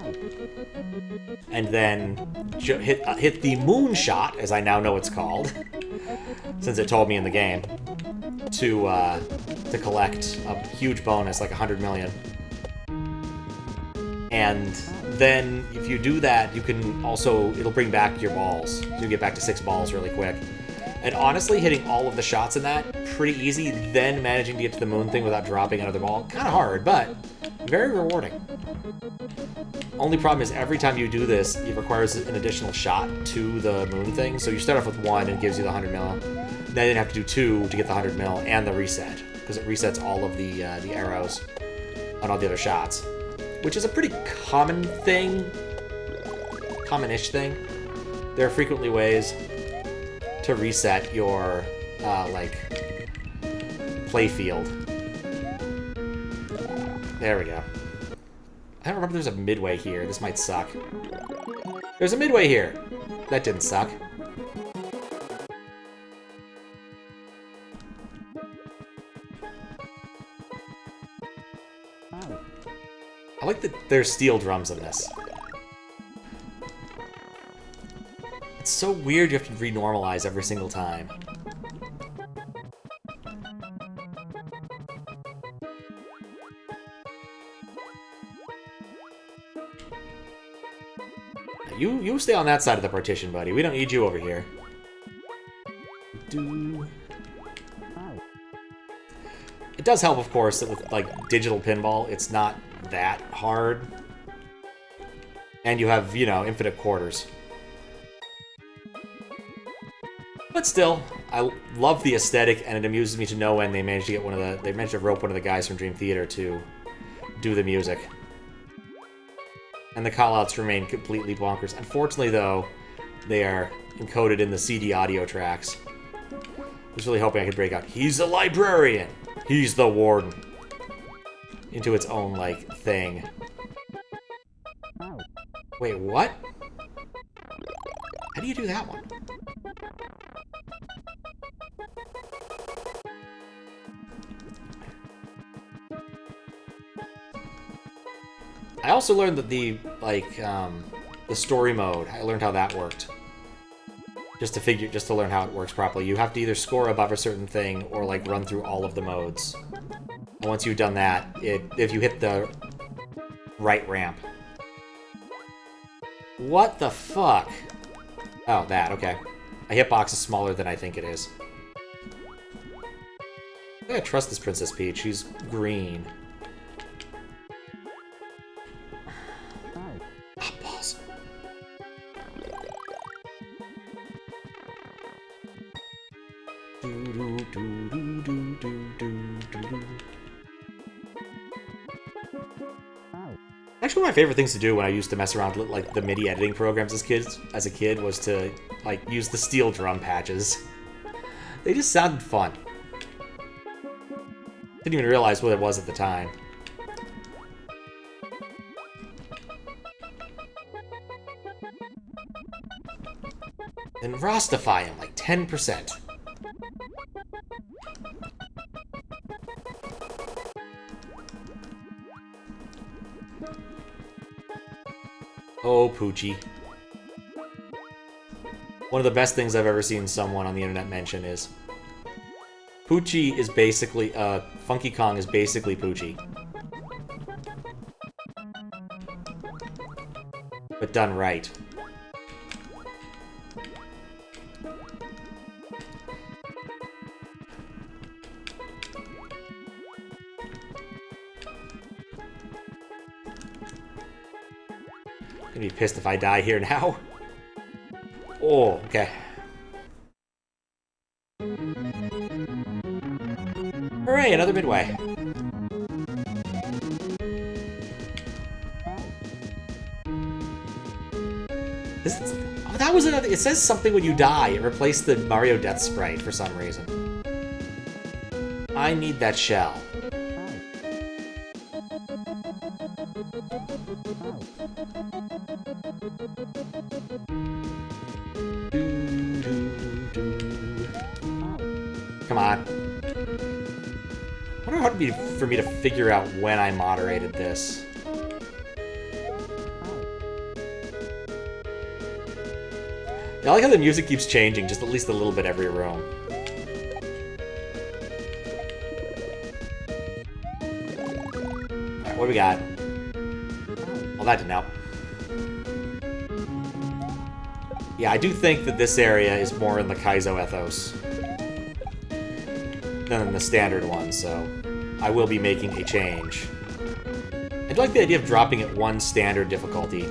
And then hit the moonshot, as I now know it's called, since it told me in the game, to collect a huge bonus, like 100 million. And then, if you do that, you can also, it'll bring back your balls. So you get back to 6 balls really quick. And honestly, hitting all of the shots in that, pretty easy. Then managing to get to the moon thing without dropping another ball, kind of hard, but very rewarding. Only problem is every time you do this, it requires an additional shot to the moon thing. So you start off with 1 and it gives you the 100 mil. Then you have to do 2 to get the 100 mil and the reset, because it resets all of the arrows on all the other shots, which is a pretty common thing, common-ish thing. There are frequently ways to reset your like play field. There we go. I don't remember there's a midway here. This might suck. There's a midway here. That didn't suck. I like that there's steel drums in this. It's so weird you have to renormalize every single time. You stay on that side of the partition, buddy. We don't need you over here. It does help, of course, that with like digital pinball, it's not that hard. And you have, you know, infinite quarters. But still, I love the aesthetic, and it amuses me to know when they managed to get they managed to rope one of the guys from Dream Theater to do the music. And the callouts remain completely bonkers. Unfortunately, though, they are encoded in the CD audio tracks. I was really hoping I could break out, "He's the librarian! He's the warden!" into its own, like, thing. Wait, what? How do you do that one? I also learned that the story mode, I learned how that worked. Just to learn how it works properly. You have to either score above a certain thing or, like, run through all of the modes. And once you've done that, if you hit the right ramp. What the fuck? Oh, that, okay. A hitbox is smaller than I think it is. I gotta trust this Princess Peach. She's green. Ah, balls. Actually, one of my favorite things to do when I used to mess around with, like, the MIDI editing programs as a kid was to, like, use the steel drum patches. They just sounded fun. Didn't even realize what it was at the time. And Rostify him, like 10%. Oh, Poochie. One of the best things I've ever seen someone on the internet mention is Poochie is basically, Funky Kong is basically Poochie. But done right. Gonna be pissed if I die here now. Oh, okay. Hooray, another midway. Oh, that was another. It says something when you die. It replaced the Mario Death Sprite for some reason. I need that shell. Come on. I wonder how it'd be for me to figure out when I moderated this. I like how the music keeps changing, just at least a little bit every room. Alright, what do we got? Well, that didn't help. Yeah, I do think that this area is more in the Kaizo ethos than in the standard one, so I will be making a change. I do like the idea of dropping at one standard difficulty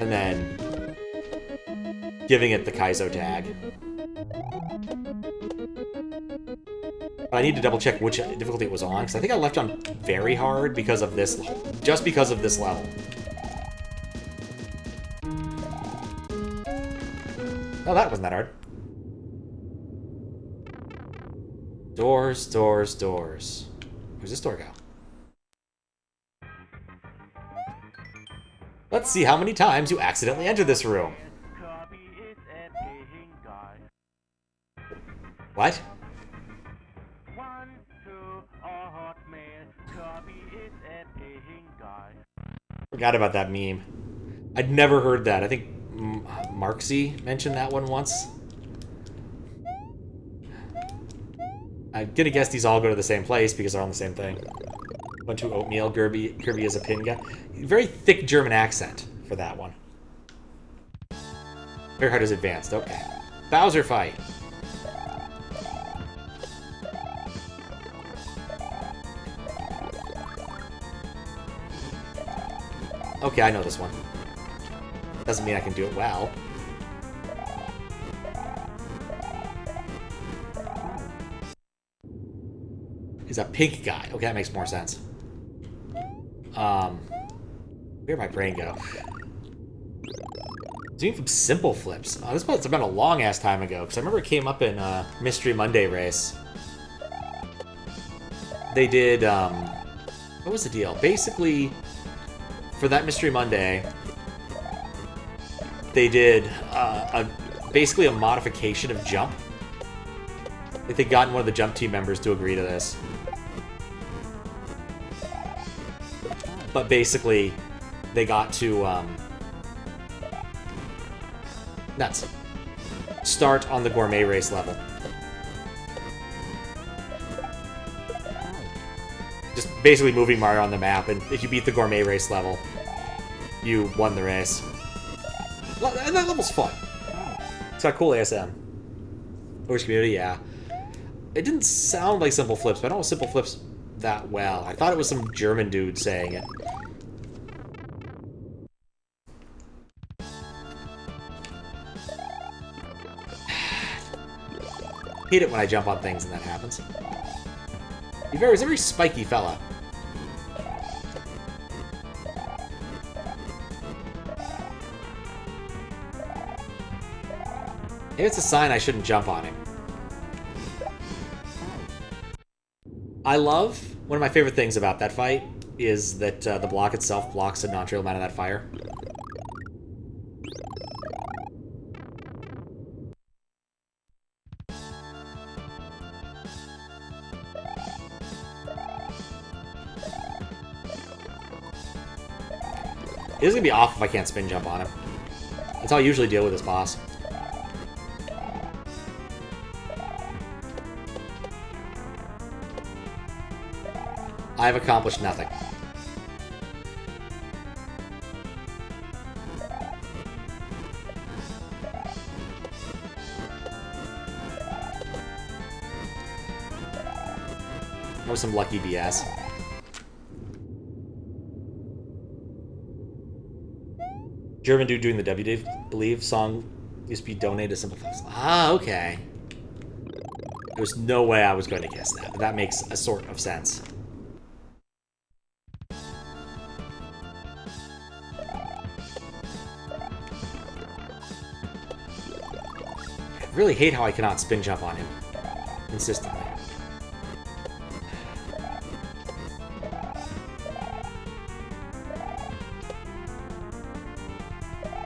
and then giving it the Kaizo tag. But I need to double check which difficulty it was on, because I think I left on very hard because of this, just because of this level. Oh, that wasn't that hard. Doors, doors, doors. Where's this door go? Let's see how many times you accidentally enter this room. What? Forgot about that meme. I'd never heard that. I think Marksy mentioned that one once. I'm gonna guess these all go to the same place because they're on the same thing. 1-2 oatmeal. Kirby is a pin guy. Very thick German accent for that one. Very hard as advanced. Okay. Bowser fight. Okay, I know this one. Doesn't mean I can do it well. He's a pink guy. Okay, that makes more sense. Where'd my brain go? Doing some simple flips. Oh, this must have been a long-ass time ago, because I remember it came up in Mystery Monday race. They did, what was the deal? Basically, for that Mystery Monday, they did basically a modification of Jump. I think they got one of the Jump team members to agree to this. But basically, they got to nuts. Start on the gourmet race level. Just basically moving Mario on the map, and if you beat the gourmet race level, you won the race. And that level's fun. It's got cool ASM. Wish community, yeah. It didn't sound like Simple Flips, but I don't know Simple Flips that well. I thought it was some German dude saying it. Hate it when I jump on things and that happens. He's a very spiky fella. Maybe it's a sign I shouldn't jump on him. I love, one of my favorite things about that fight is that the block itself blocks a non-trivial amount of that fire. It is going to be off if I can't spin jump on him. That's how I usually deal with this boss. I've accomplished nothing. That was some lucky BS. German dude doing the W, believe song used to be donated to Sympathize. Ah, okay. There's no way I was going to guess that, but that makes a sort of sense. I really hate how I cannot spin jump on him consistently.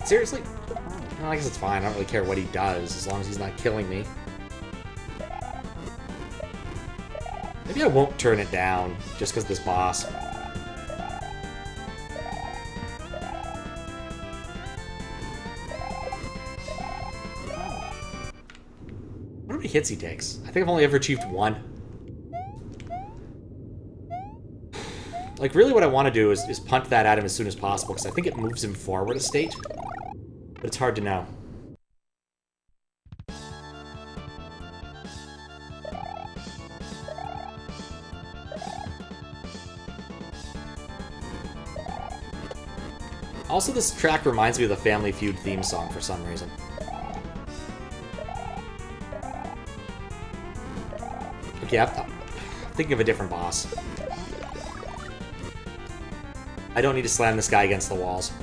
Seriously? Well, I guess it's fine. I don't really care what he does, as long as he's not killing me. Maybe I won't turn it down, just because of this boss. What many hits he takes? I think I've only ever achieved one. Like, really what I want to do is punt that at him as soon as possible, because I think it moves him forward a state. But it's hard to know. Also, this track reminds me of the Family Feud theme song for some reason. Okay, I'm thinking of a different boss. I don't need to slam this guy against the walls.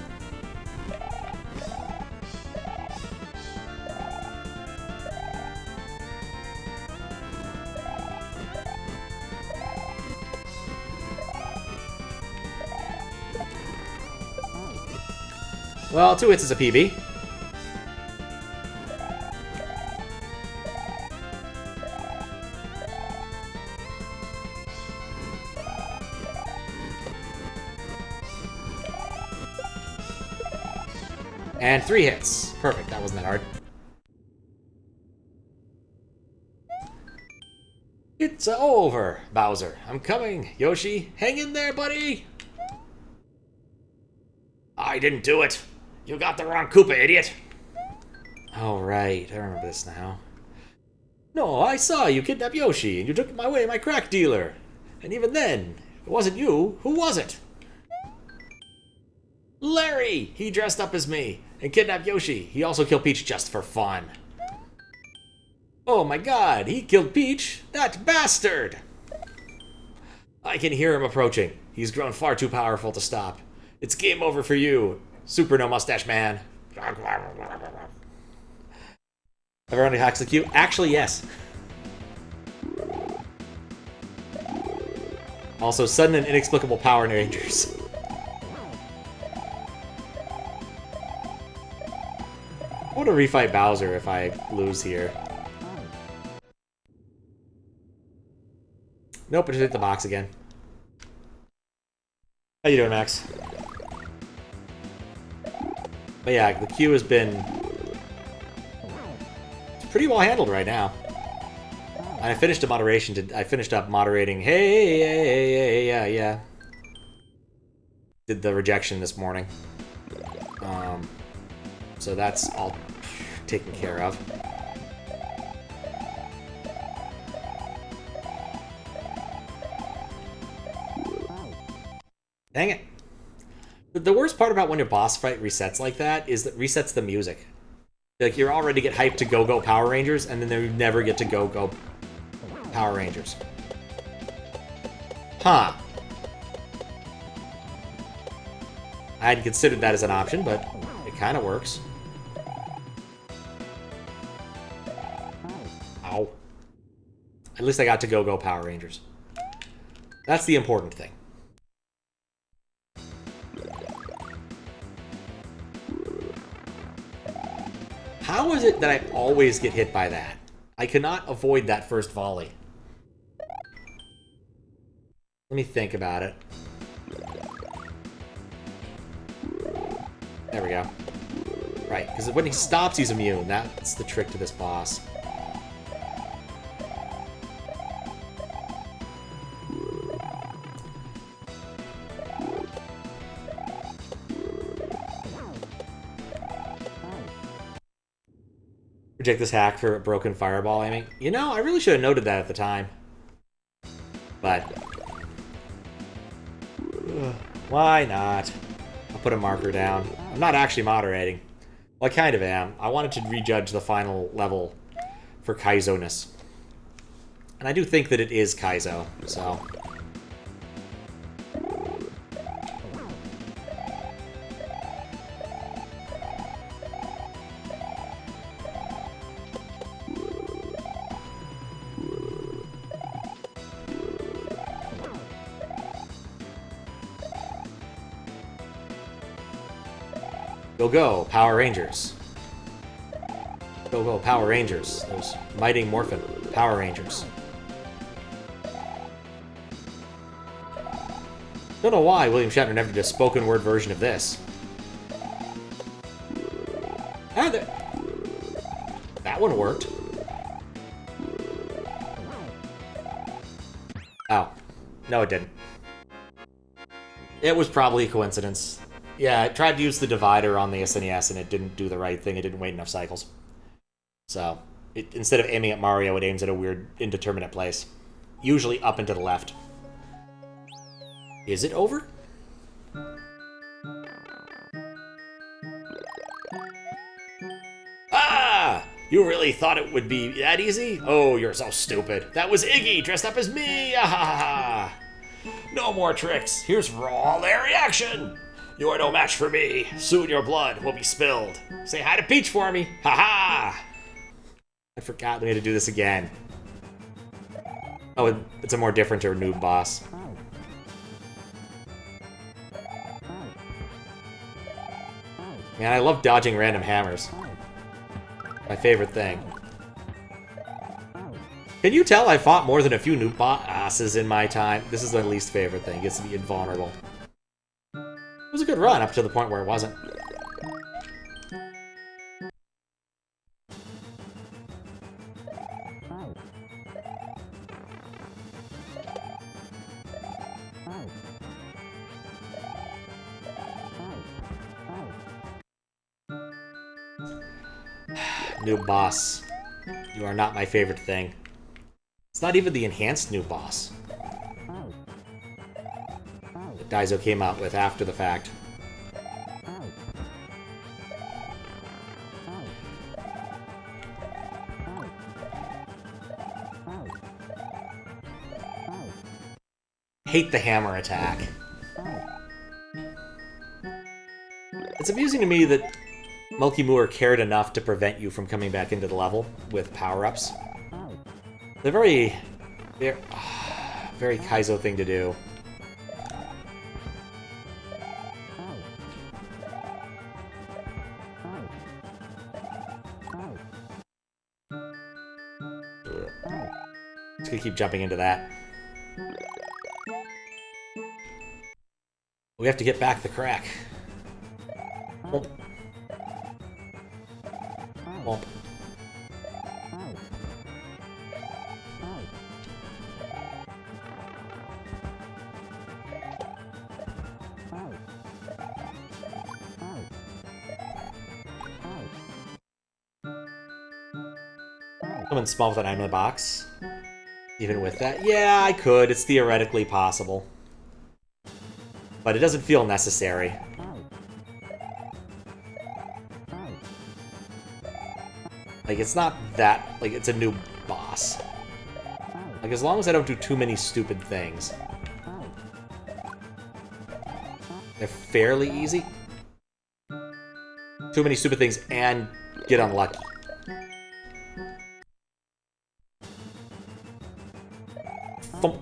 Well, 2 hits is a PB. And 3 hits. Perfect, that wasn't that hard. It's over, Bowser. I'm coming. Yoshi, hang in there, buddy. I didn't do it. You got the wrong Koopa, idiot! Oh, right. I remember this now. No, I saw you kidnap Yoshi, and you took away my crack dealer. And even then, if it wasn't you, who was it? Larry! He dressed up as me and kidnapped Yoshi. He also killed Peach just for fun. Oh my god, he killed Peach? That bastard! I can hear him approaching. He's grown far too powerful to stop. It's game over for you. Super no Moustache Man. Everyone who hacks the queue? Actually, yes. Also, sudden and inexplicable Power Rangers. I want to refight Bowser if I lose here. Nope, I just hit the box again. How you doing, Max? But yeah, the queue has been pretty well handled right now. And I finished a moderation. I finished up moderating. Hey, yeah. Did the rejection this morning. So that's all taken care of. Dang it. The worst part about when your boss fight resets like that is that it resets the music. Like, you're already get hyped to Go-Go Power Rangers, and then you never get to Go-Go Power Rangers. Huh. I hadn't considered that as an option, but it kind of works. Ow. At least I got to Go-Go Power Rangers. That's the important thing. How is it that I always get hit by that? I cannot avoid that first volley. Let me think about it. There we go. Right, because when he stops, he's immune. That's the trick to this boss. Reject this hack for a broken fireball aiming. You know, I really should have noted that at the time. But why not? I'll put a marker down. I'm not actually moderating. Well, I kind of am. I wanted to rejudge the final level for Kaizo-ness. And I do think that it is Kaizo, so... Go, go, Power Rangers. Go, go, Power Rangers. Those Mighty Morphin Power Rangers. Don't know why William Shatner never did a spoken word version of this. Ah, that one worked. Oh. No, it didn't. It was probably a coincidence. Yeah, I tried to use the divider on the SNES and it didn't do the right thing. It didn't wait enough cycles. So, instead of aiming at Mario, it aims at a weird, indeterminate place. Usually up and to the left. Is it over? Ah! You really thought it would be that easy? Oh, you're so stupid. That was Iggy dressed up as me! Ah ha ha ha! No more tricks. Here's raw Larry action! You are no match for me. Soon your blood will be spilled. Say hi to Peach for me. Ha ha! I forgot we had to do this again. Oh, it's a more different or noob boss. Man, I love dodging random hammers. My favorite thing. Can you tell I fought more than a few noob bosses in my time? This is my least favorite thing. It gets to be invulnerable. It was a good run up to the point where it wasn't. New boss. You are not my favorite thing. It's not even the enhanced new boss that Kaizo came out with after the fact. Hate the hammer attack. It's amusing to me that MilkyMooer cared enough to prevent you from coming back into the level with power-ups. They're very Kaizo thing to do. Just gonna keep jumping into that. We have to get back the crack. Womp. Womp. Something small with an item in the box. Even with that? Yeah, I could. It's theoretically possible. But it doesn't feel necessary. Like, it's not that... Like, it's a new boss. Like, as long as I don't do too many stupid things. They're fairly easy. Too many stupid things and get unlucky. Thump.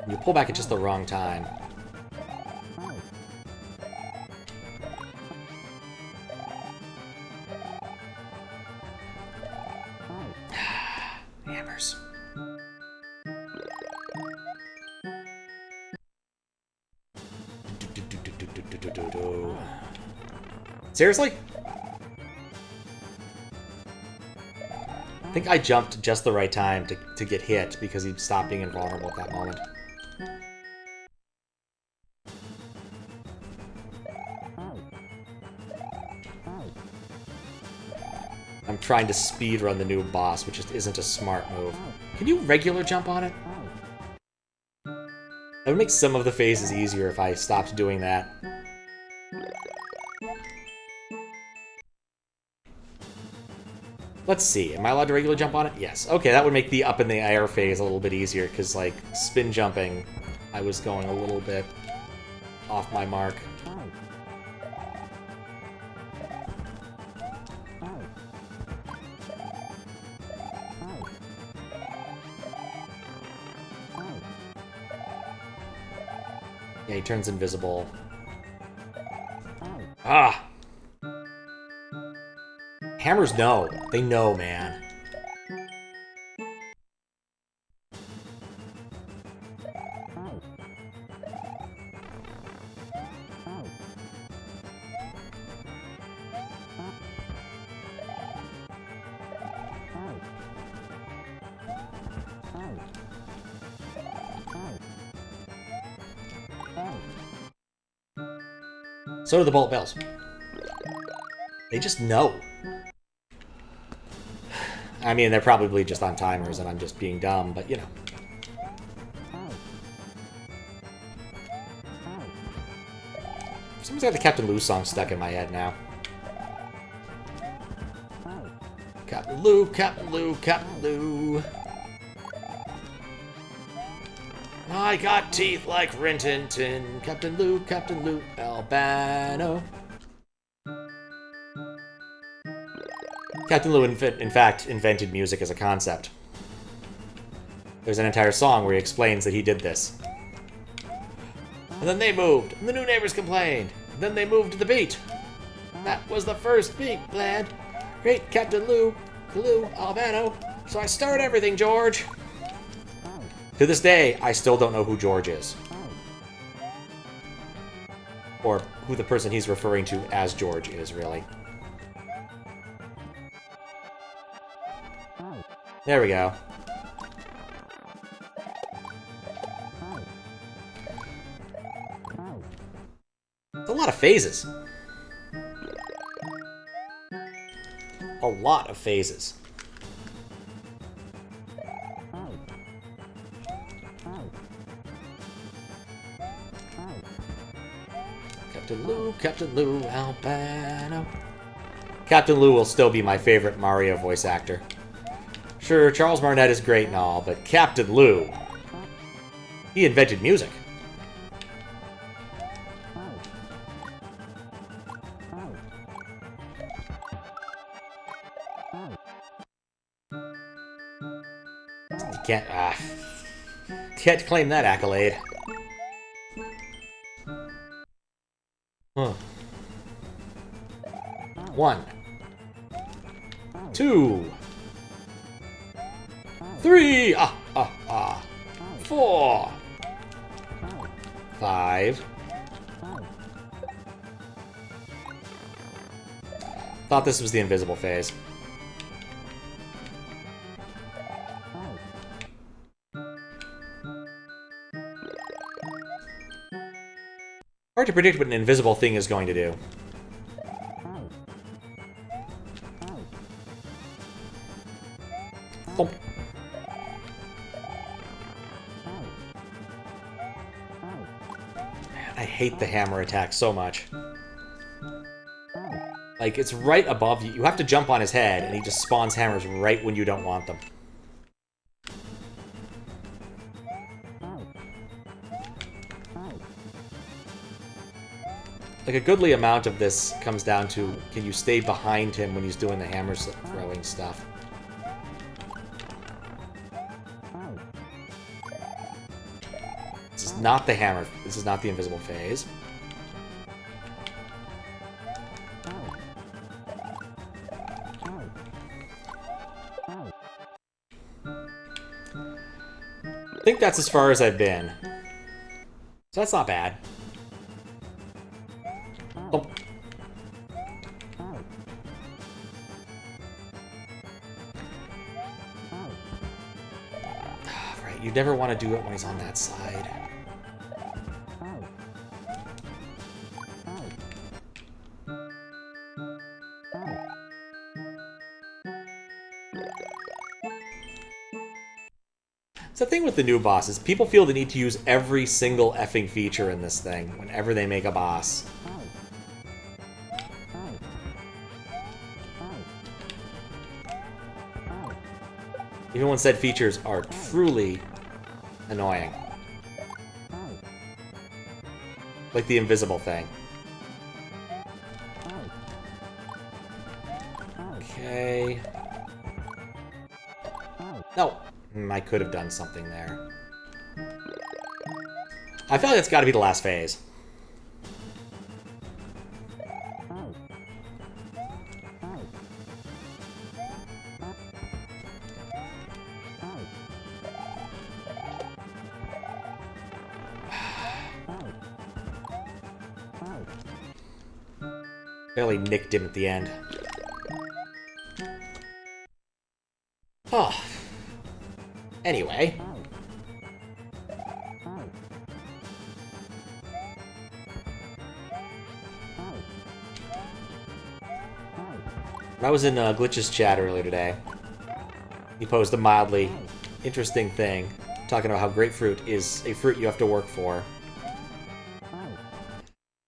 You pull back at just the wrong time. Hammers. Seriously? I think I jumped just the right time to get hit because he stopped being invulnerable at that moment. I'm trying to speedrun the new boss, which just isn't a smart move. Can you regular jump on it? That would make some of the phases easier if I stopped doing that. Let's see, am I allowed to regular jump on it? Yes. Okay, that would make the up in the air phase a little bit easier, because, like, spin jumping, I was going a little bit off my mark. Yeah, he turns invisible. Ah! Hammers know. They know, man. So do the bullet bills. They just know. I mean, they're probably just on timers and I'm just being dumb, but you know. For some reason I got the Captain Lou song stuck in my head now. Captain Lou, Captain Lou, Captain Lou. I got teeth like Rin Tin Tin. Captain Lou, Albano. Captain Lou, in fact, invented music as a concept. There's an entire song where he explains that he did this. And then they moved, and the new neighbors complained. And then they moved to the beat. That was the first beat, lad. Great Captain Lou, Albano. So I start everything, George. To this day, I still don't know who George is. Or who the person he's referring to as George is, really. There we go. It's a lot of phases. A lot of phases. Captain Lou, Albano. Captain Lou will still be my favorite Mario voice actor. Sure, Charles Martinet is great and all, but Captain Lou, he invented music. You can't claim that accolade. Huh. 1, 2, 3, 4, 5. Thought this was the invisible phase. Hard to predict what an invisible thing is going to do. Thump. Man, I hate the hammer attack so much. Like, it's right above you. You have to jump on his head, and he just spawns hammers right when you don't want them. Like, a goodly amount of this comes down to, can you stay behind him when he's doing the hammer throwing stuff? This is not the hammer. This is not the invisible phase. I think that's as far as I've been. So that's not bad. Oh. Right, you never want to do it when he's on that side. the thing with the new bosses. People feel the need to use every single effing feature in this thing whenever they make a boss. Even when said features are truly annoying. Like the invisible thing. Okay. No. I could have done something there. I feel like that's got to be the last phase. Barely nicked him at the end. Oh. Anyway. I was in Glitch's chat earlier today. He posed a mildly interesting thing, talking about how grapefruit is a fruit you have to work for.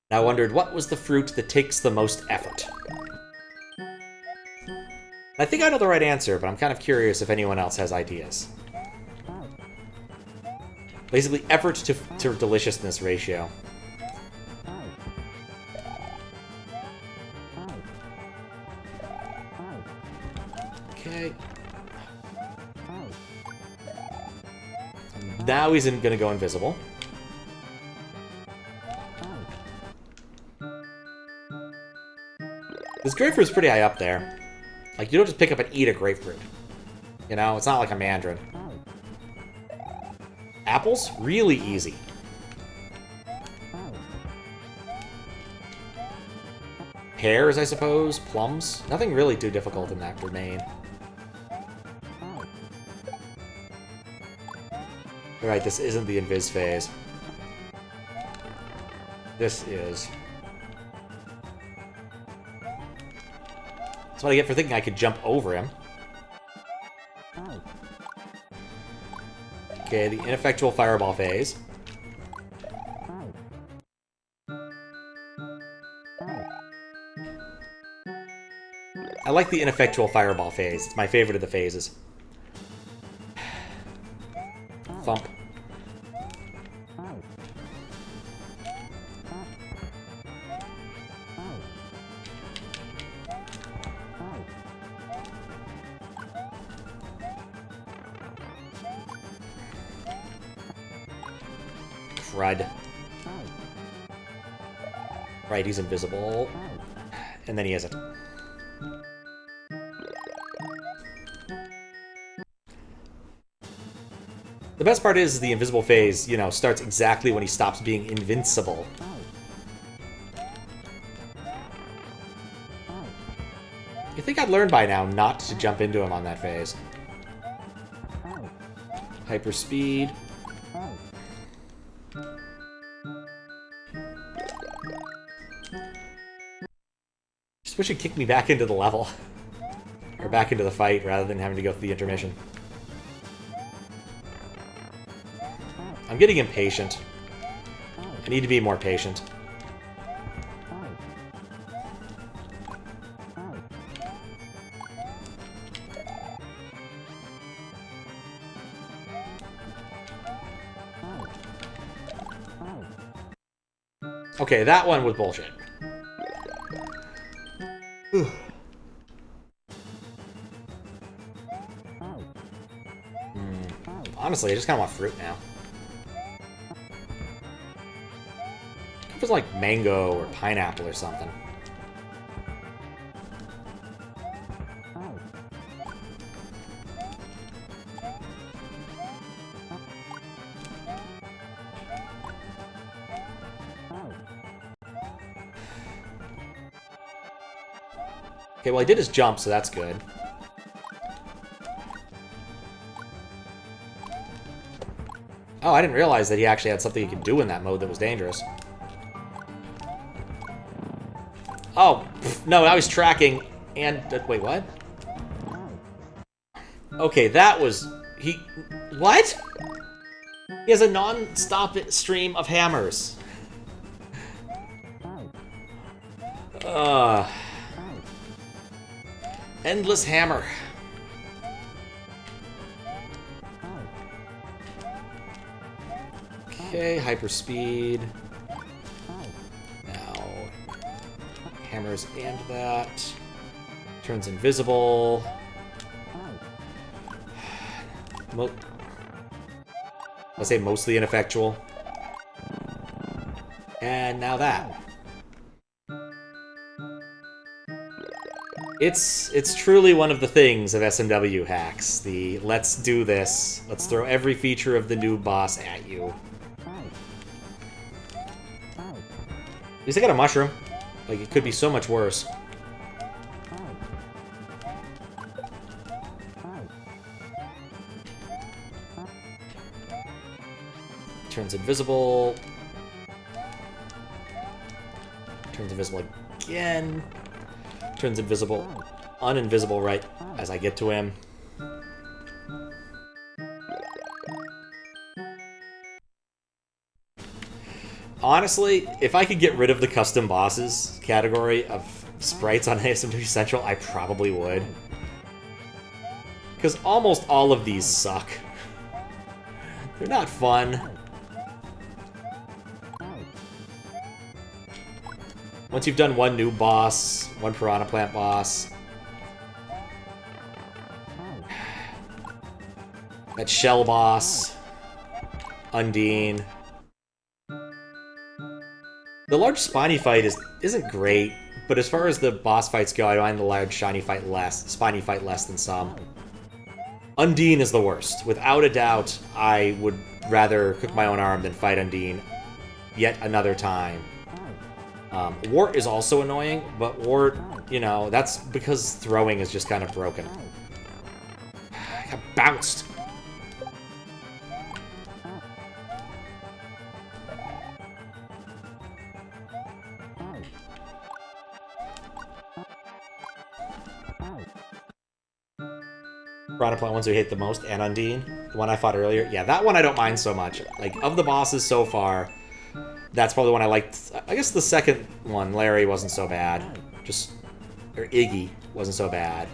I wondered, what was the fruit that takes the most effort? I think I know the right answer, but I'm kind of curious if anyone else has ideas. Basically, effort to deliciousness ratio. Okay. Now he's gonna go invisible. This grapefruit's pretty high up there. Like, you don't just pick up and eat a grapefruit. You know, it's not like a mandarin. Apples? Really easy. Pears, I suppose? Plums? Nothing really too difficult in that domain. Alright, this isn't the invis phase. This is. That's what I get for thinking I could jump over him. Okay, the ineffectual fireball phase. I like the ineffectual fireball phase. It's my favorite of the phases. Thump. Crud. Right, he's invisible. And then he isn't. The best part is the invisible phase, you know, starts exactly when he stops being invincible. You think I'd learn by now not to jump into him on that phase. Hyper speed. Just wish he'd kick me back into the level. Or back into the fight rather than having to go through the intermission. I'm getting impatient. I need to be more patient. Okay, that one was bullshit. Honestly, I just kind of want fruit now. It was like mango or pineapple or something. Okay, well, I did his jump, so that's good. Oh, I didn't realize that he actually had something he could do in that mode that was dangerous. Oh, no, I was tracking and... wait, what? Okay, that was What? He has a non-stop stream of hammers. Endless hammer. Okay, hyperspeed. Now, hammers and that. Turns invisible. I'll say mostly ineffectual. And now that. It's truly one of the things of SMW hacks. The let's do this. Let's throw every feature of the new boss at you. At least I got a mushroom. Like, it could be so much worse. Turns invisible. Turns invisible again. Turns invisible. Uninvisible right as I get to him. Honestly, if I could get rid of the custom bosses category of sprites on ASMW Central, I probably would. Because almost all of these suck. They're not fun. Once you've done one new boss, one Piranha Plant boss, that shell boss, Undine. The large spiny fight isn't great, but as far as the boss fights go, I find the large spiny fight less than some. Undine is the worst. Without a doubt, I would rather cook my own arm than fight Undine yet another time. Wart is also annoying, but Wart, you know, that's because throwing is just kind of broken. I got bounced. Piranha Plant ones we hate the most, and Undine, the one I fought earlier. Yeah, that one I don't mind so much. Like, of the bosses so far, that's probably the one I liked. I guess the second one, Larry, wasn't so bad. Or Iggy wasn't so bad.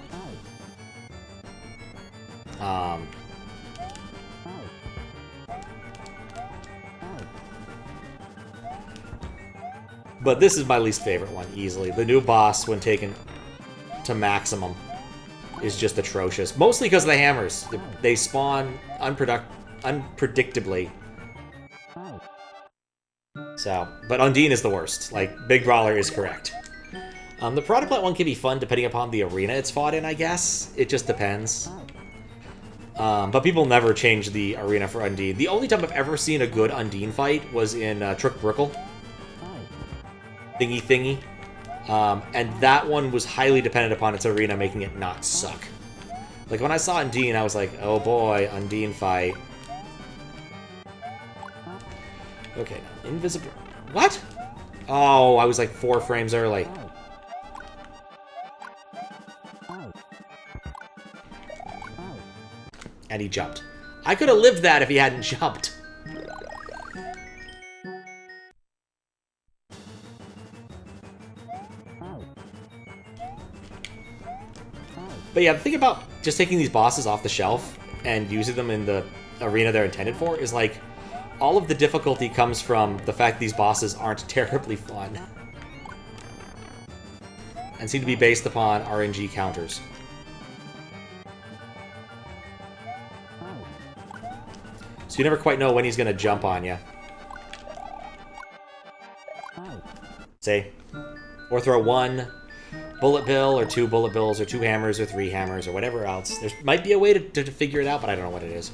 But this is my least favorite one, easily. The new boss, when taken to maximum, is just atrocious. Mostly because of the hammers. They spawn unpredictably. So, but Undine is the worst. Like, Big Brawler is correct. The Piranha Plant one can be fun depending upon the arena it's fought in, I guess. It just depends. But people never change the arena for Undine. The only time I've ever seen a good Undine fight was in Trick Brickle. Thingy. And that one was highly dependent upon its arena, making it not suck. Like, when I saw Undine, I was like, oh boy, Undine fight. Okay, now, invisible... What? Oh, I was like 4 frames early. And he jumped. I could have lived that if he hadn't jumped. But yeah, the thing about just taking these bosses off the shelf and using them in the arena they're intended for is, like, all of the difficulty comes from the fact these bosses aren't terribly fun. And seem to be based upon RNG counters. So you never quite know when he's going to jump on you. See? Or throw 1 bullet bill, or 2 bullet bills, or 2 hammers, or 3 hammers, or whatever else. There might be a way to figure it out, but I don't know what it is.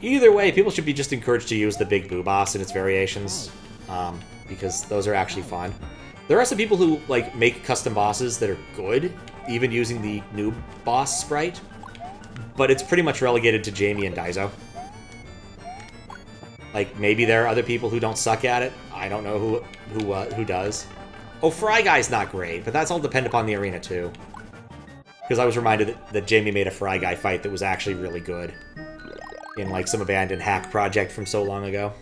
Either way, people should be just encouraged to use the Big Boo Boss and its variations, because those are actually fun. There are some people who, like, make custom bosses that are good, even using the new boss sprite, but it's pretty much relegated to Jamie and Kaizo. Like, maybe there are other people who don't suck at it. I don't know who does. Oh, Fry Guy's not great, but that's all dependent upon the arena, too. Because I was reminded that Jamie made a Fry Guy fight that was actually really good in, like, some abandoned hack project from so long ago.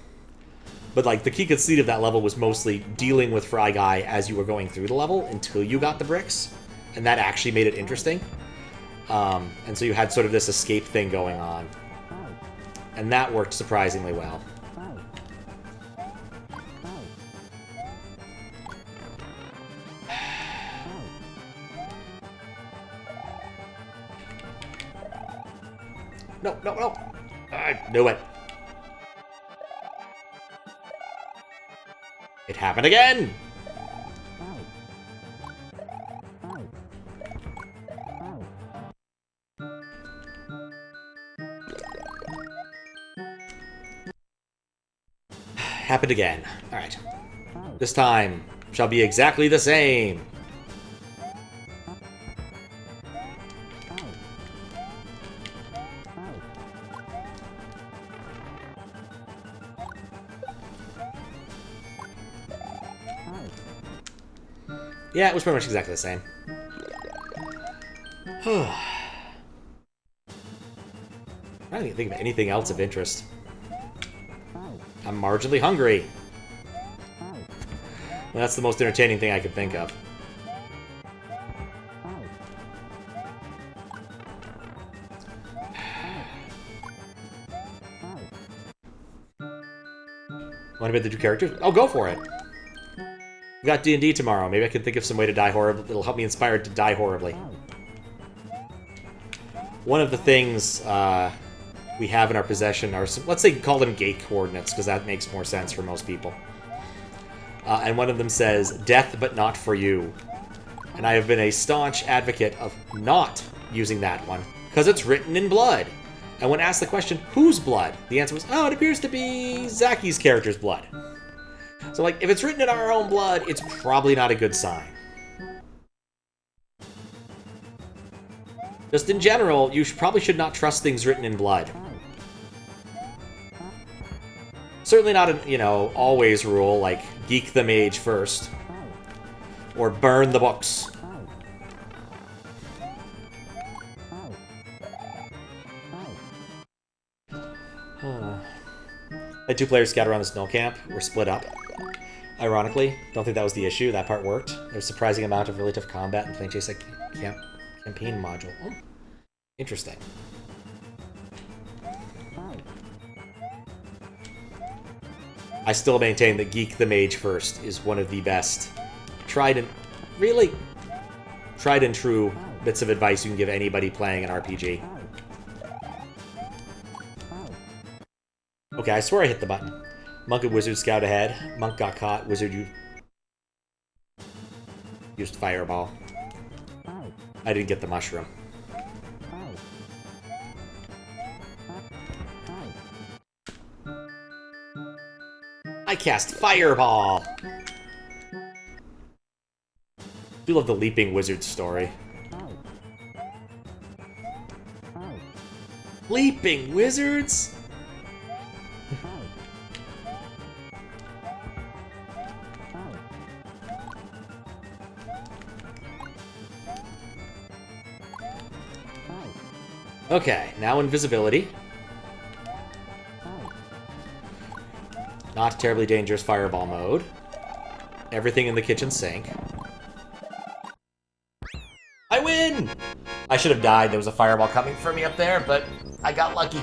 But, like, the key conceit of that level was mostly dealing with Fry Guy as you were going through the level until you got the bricks. And that actually made it interesting. And so you had sort of this escape thing going on. And that worked surprisingly well. No, no, no! I knew it! It happened again! Happened again. Alright. This time shall be exactly the same. Yeah, it was pretty much exactly the same. I don't even think of anything else of interest. I'm marginally hungry. Well, that's the most entertaining thing I could think of. Want to bet the two characters? Oh, go for it! We got D&D tomorrow. Maybe I can think of some way to die horribly. It'll help me inspire to die horribly. One of the things we have in our possession are some, let's say, call them gate coordinates, because that makes more sense for most people. And one of them says, "Death but not for you." And I have been a staunch advocate of not using that one, because it's written in blood. And when asked the question, whose blood? The answer was, oh, it appears to be Zaki's character's blood. So, like, if it's written in our own blood, it's probably not a good sign. Just in general, you probably should not trust things written in blood. Certainly not an, you know, always rule, like, geek the mage first. Or burn the books. I had two players scatter around the snow camp. Were split up. Ironically, don't think that was the issue. That part worked. There was a surprising amount of really tough combat and plane chase campaign module. Oh, interesting. I still maintain that Geek the Mage First is one of the best tried and true bits of advice you can give anybody playing an RPG. Okay, I swear I hit the button. Monk and Wizard scout ahead. Monk got caught. Wizard used Fireball. I didn't get the mushroom. I cast Fireball! I do love the Leaping Wizard story. Leaping Wizards? Okay, now invisibility. Not terribly dangerous fireball mode. Everything in the kitchen sink. I win! I should have died. There was a fireball coming for me up there, but I got lucky.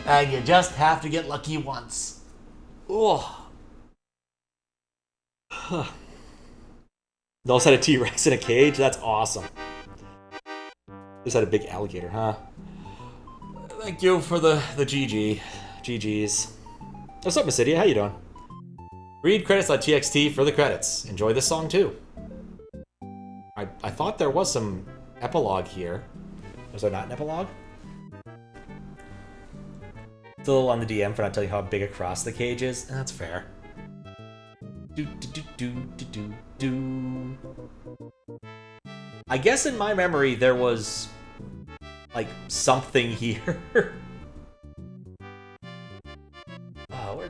And you just have to get lucky once. Oh. They also had a T-Rex in a cage? That's awesome. Just had a big alligator, huh? Thank you for the GG. GG's. What's up, Missidia? How you doing? Read credits.txt for the credits. Enjoy this song, too. I thought there was some epilogue here. Was there not an epilogue? Still on the DM for not telling you how big across the cage is. That's fair. I guess in my memory there was like something here. Oh,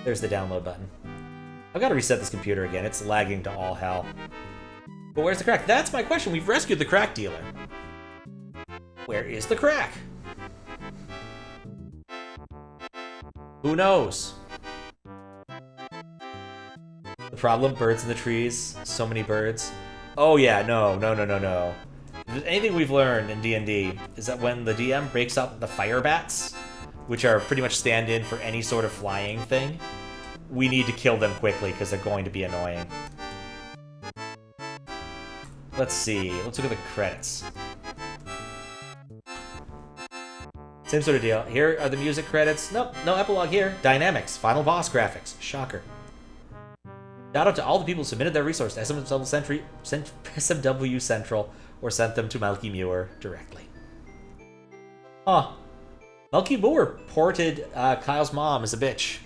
there's the download button. I've got to reset this computer again. It's lagging to all hell. But where's the crack? That's my question. We've rescued the crack dealer. Where is the crack? Who knows? The problem? Birds in the trees. So many birds. Oh yeah, no. If there's anything we've learned in D&D is that when the DM breaks up the fire bats, which are pretty much stand-in for any sort of flying thing, we need to kill them quickly because they're going to be annoying. Let's see. Let's look at the credits. Same sort of deal. Here are the music credits. Nope, no epilogue here. Dynamics. Final boss graphics. Shocker. Shout out to all the people who submitted their resource to SMW Central or sent them to MilkyMooer directly. Huh. MilkyMooer ported Kyle's mom as a bitch.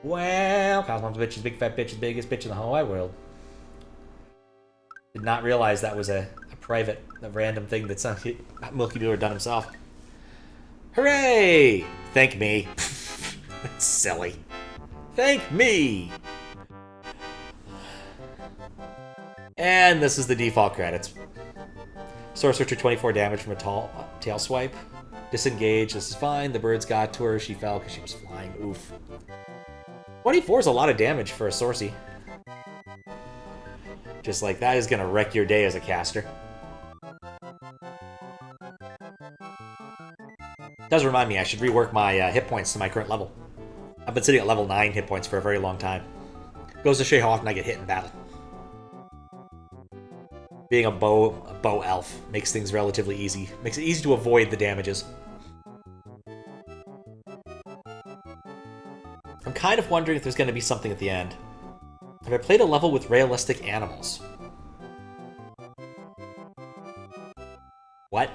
Well, Kyle's mom's a bitch. She's a big fat bitch. The biggest bitch in the whole wide world. Did not realize that was a private, random thing that MilkyMooer done himself. Hooray! Thank me. That's silly. Thank me! And this is the default credits. Sword Searcher 24 damage from a tail swipe. Disengage, this is fine. The birds got to her, she fell because she was flying. Oof. 24 is a lot of damage for a Sorcy. Just like that is gonna wreck your day as a caster. Does remind me I should rework my hit points to my current level. I've been sitting at level 9 hit points for a very long time. Goes to show you how often I get hit in battle. Being a bow elf makes things relatively easy. Makes it easy to avoid the damages. I'm kind of wondering if there's going to be something at the end. Have I played a level with realistic animals? What?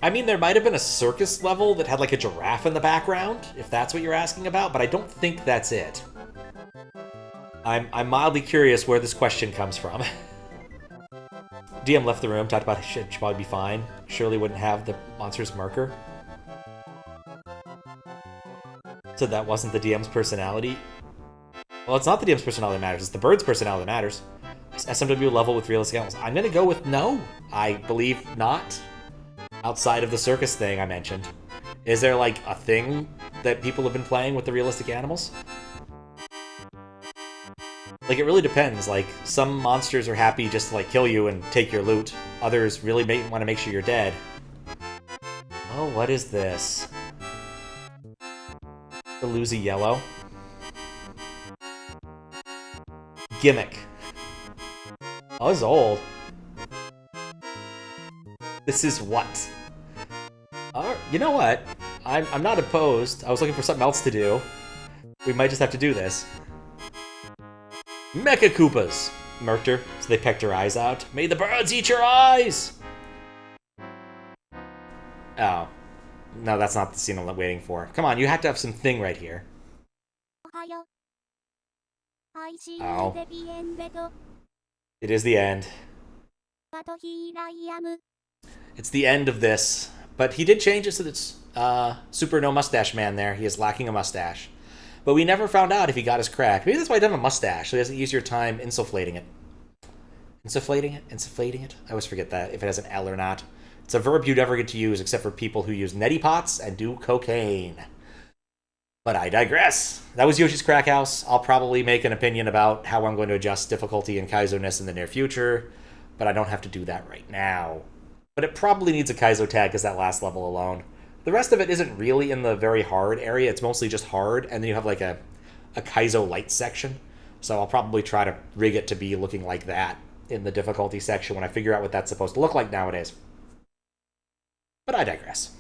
I mean, there might have been a circus level that had like a giraffe in the background, if that's what you're asking about, but I don't think that's it. I'm mildly curious where this question comes from. DM left the room, talked about should probably be fine. Surely wouldn't have the monster's marker. So that wasn't the DM's personality? Well, it's not the DM's personality that matters, it's the bird's personality that matters. SMW level with realistic animals. I'm gonna go with no. I believe not. Outside of the circus thing I mentioned. Is there like a thing that people have been playing with the realistic animals? Like, it really depends. Like, some monsters are happy just to like kill you and take your loot. Others really want to make sure you're dead. Oh, what is this? The Lucy Yellow. Gimmick. Oh, it's old. This is what? You know what? I'm not opposed. I was looking for something else to do. We might just have to do this. Mecha Koopas! Murked her, so they pecked her eyes out. May the birds eat your eyes! Oh. No, that's not the scene I'm waiting for. Come on, you have to have some thing right here. Oh. It is the end. It's the end of this. But he did change it so that it's Super No Moustache Man there. He is lacking a mustache. But we never found out if he got his crack. Maybe that's why he doesn't have a mustache, so he has an easier time insufflating it. Insufflating it? Insufflating it? I always forget that, if it has an L or not. It's a verb you never get to use except for people who use neti pots and do cocaine. But I digress. That was Yoshi's Crack House. I'll probably make an opinion about how I'm going to adjust difficulty and Kaizo-ness in the near future, but I don't have to do that right now. But it probably needs a Kaizo tag because that last level alone. The rest of it isn't really in the very hard area. It's mostly just hard, and then you have like a Kaizo light section. So I'll probably try to rig it to be looking like that in the difficulty section when I figure out what that's supposed to look like nowadays. But I digress.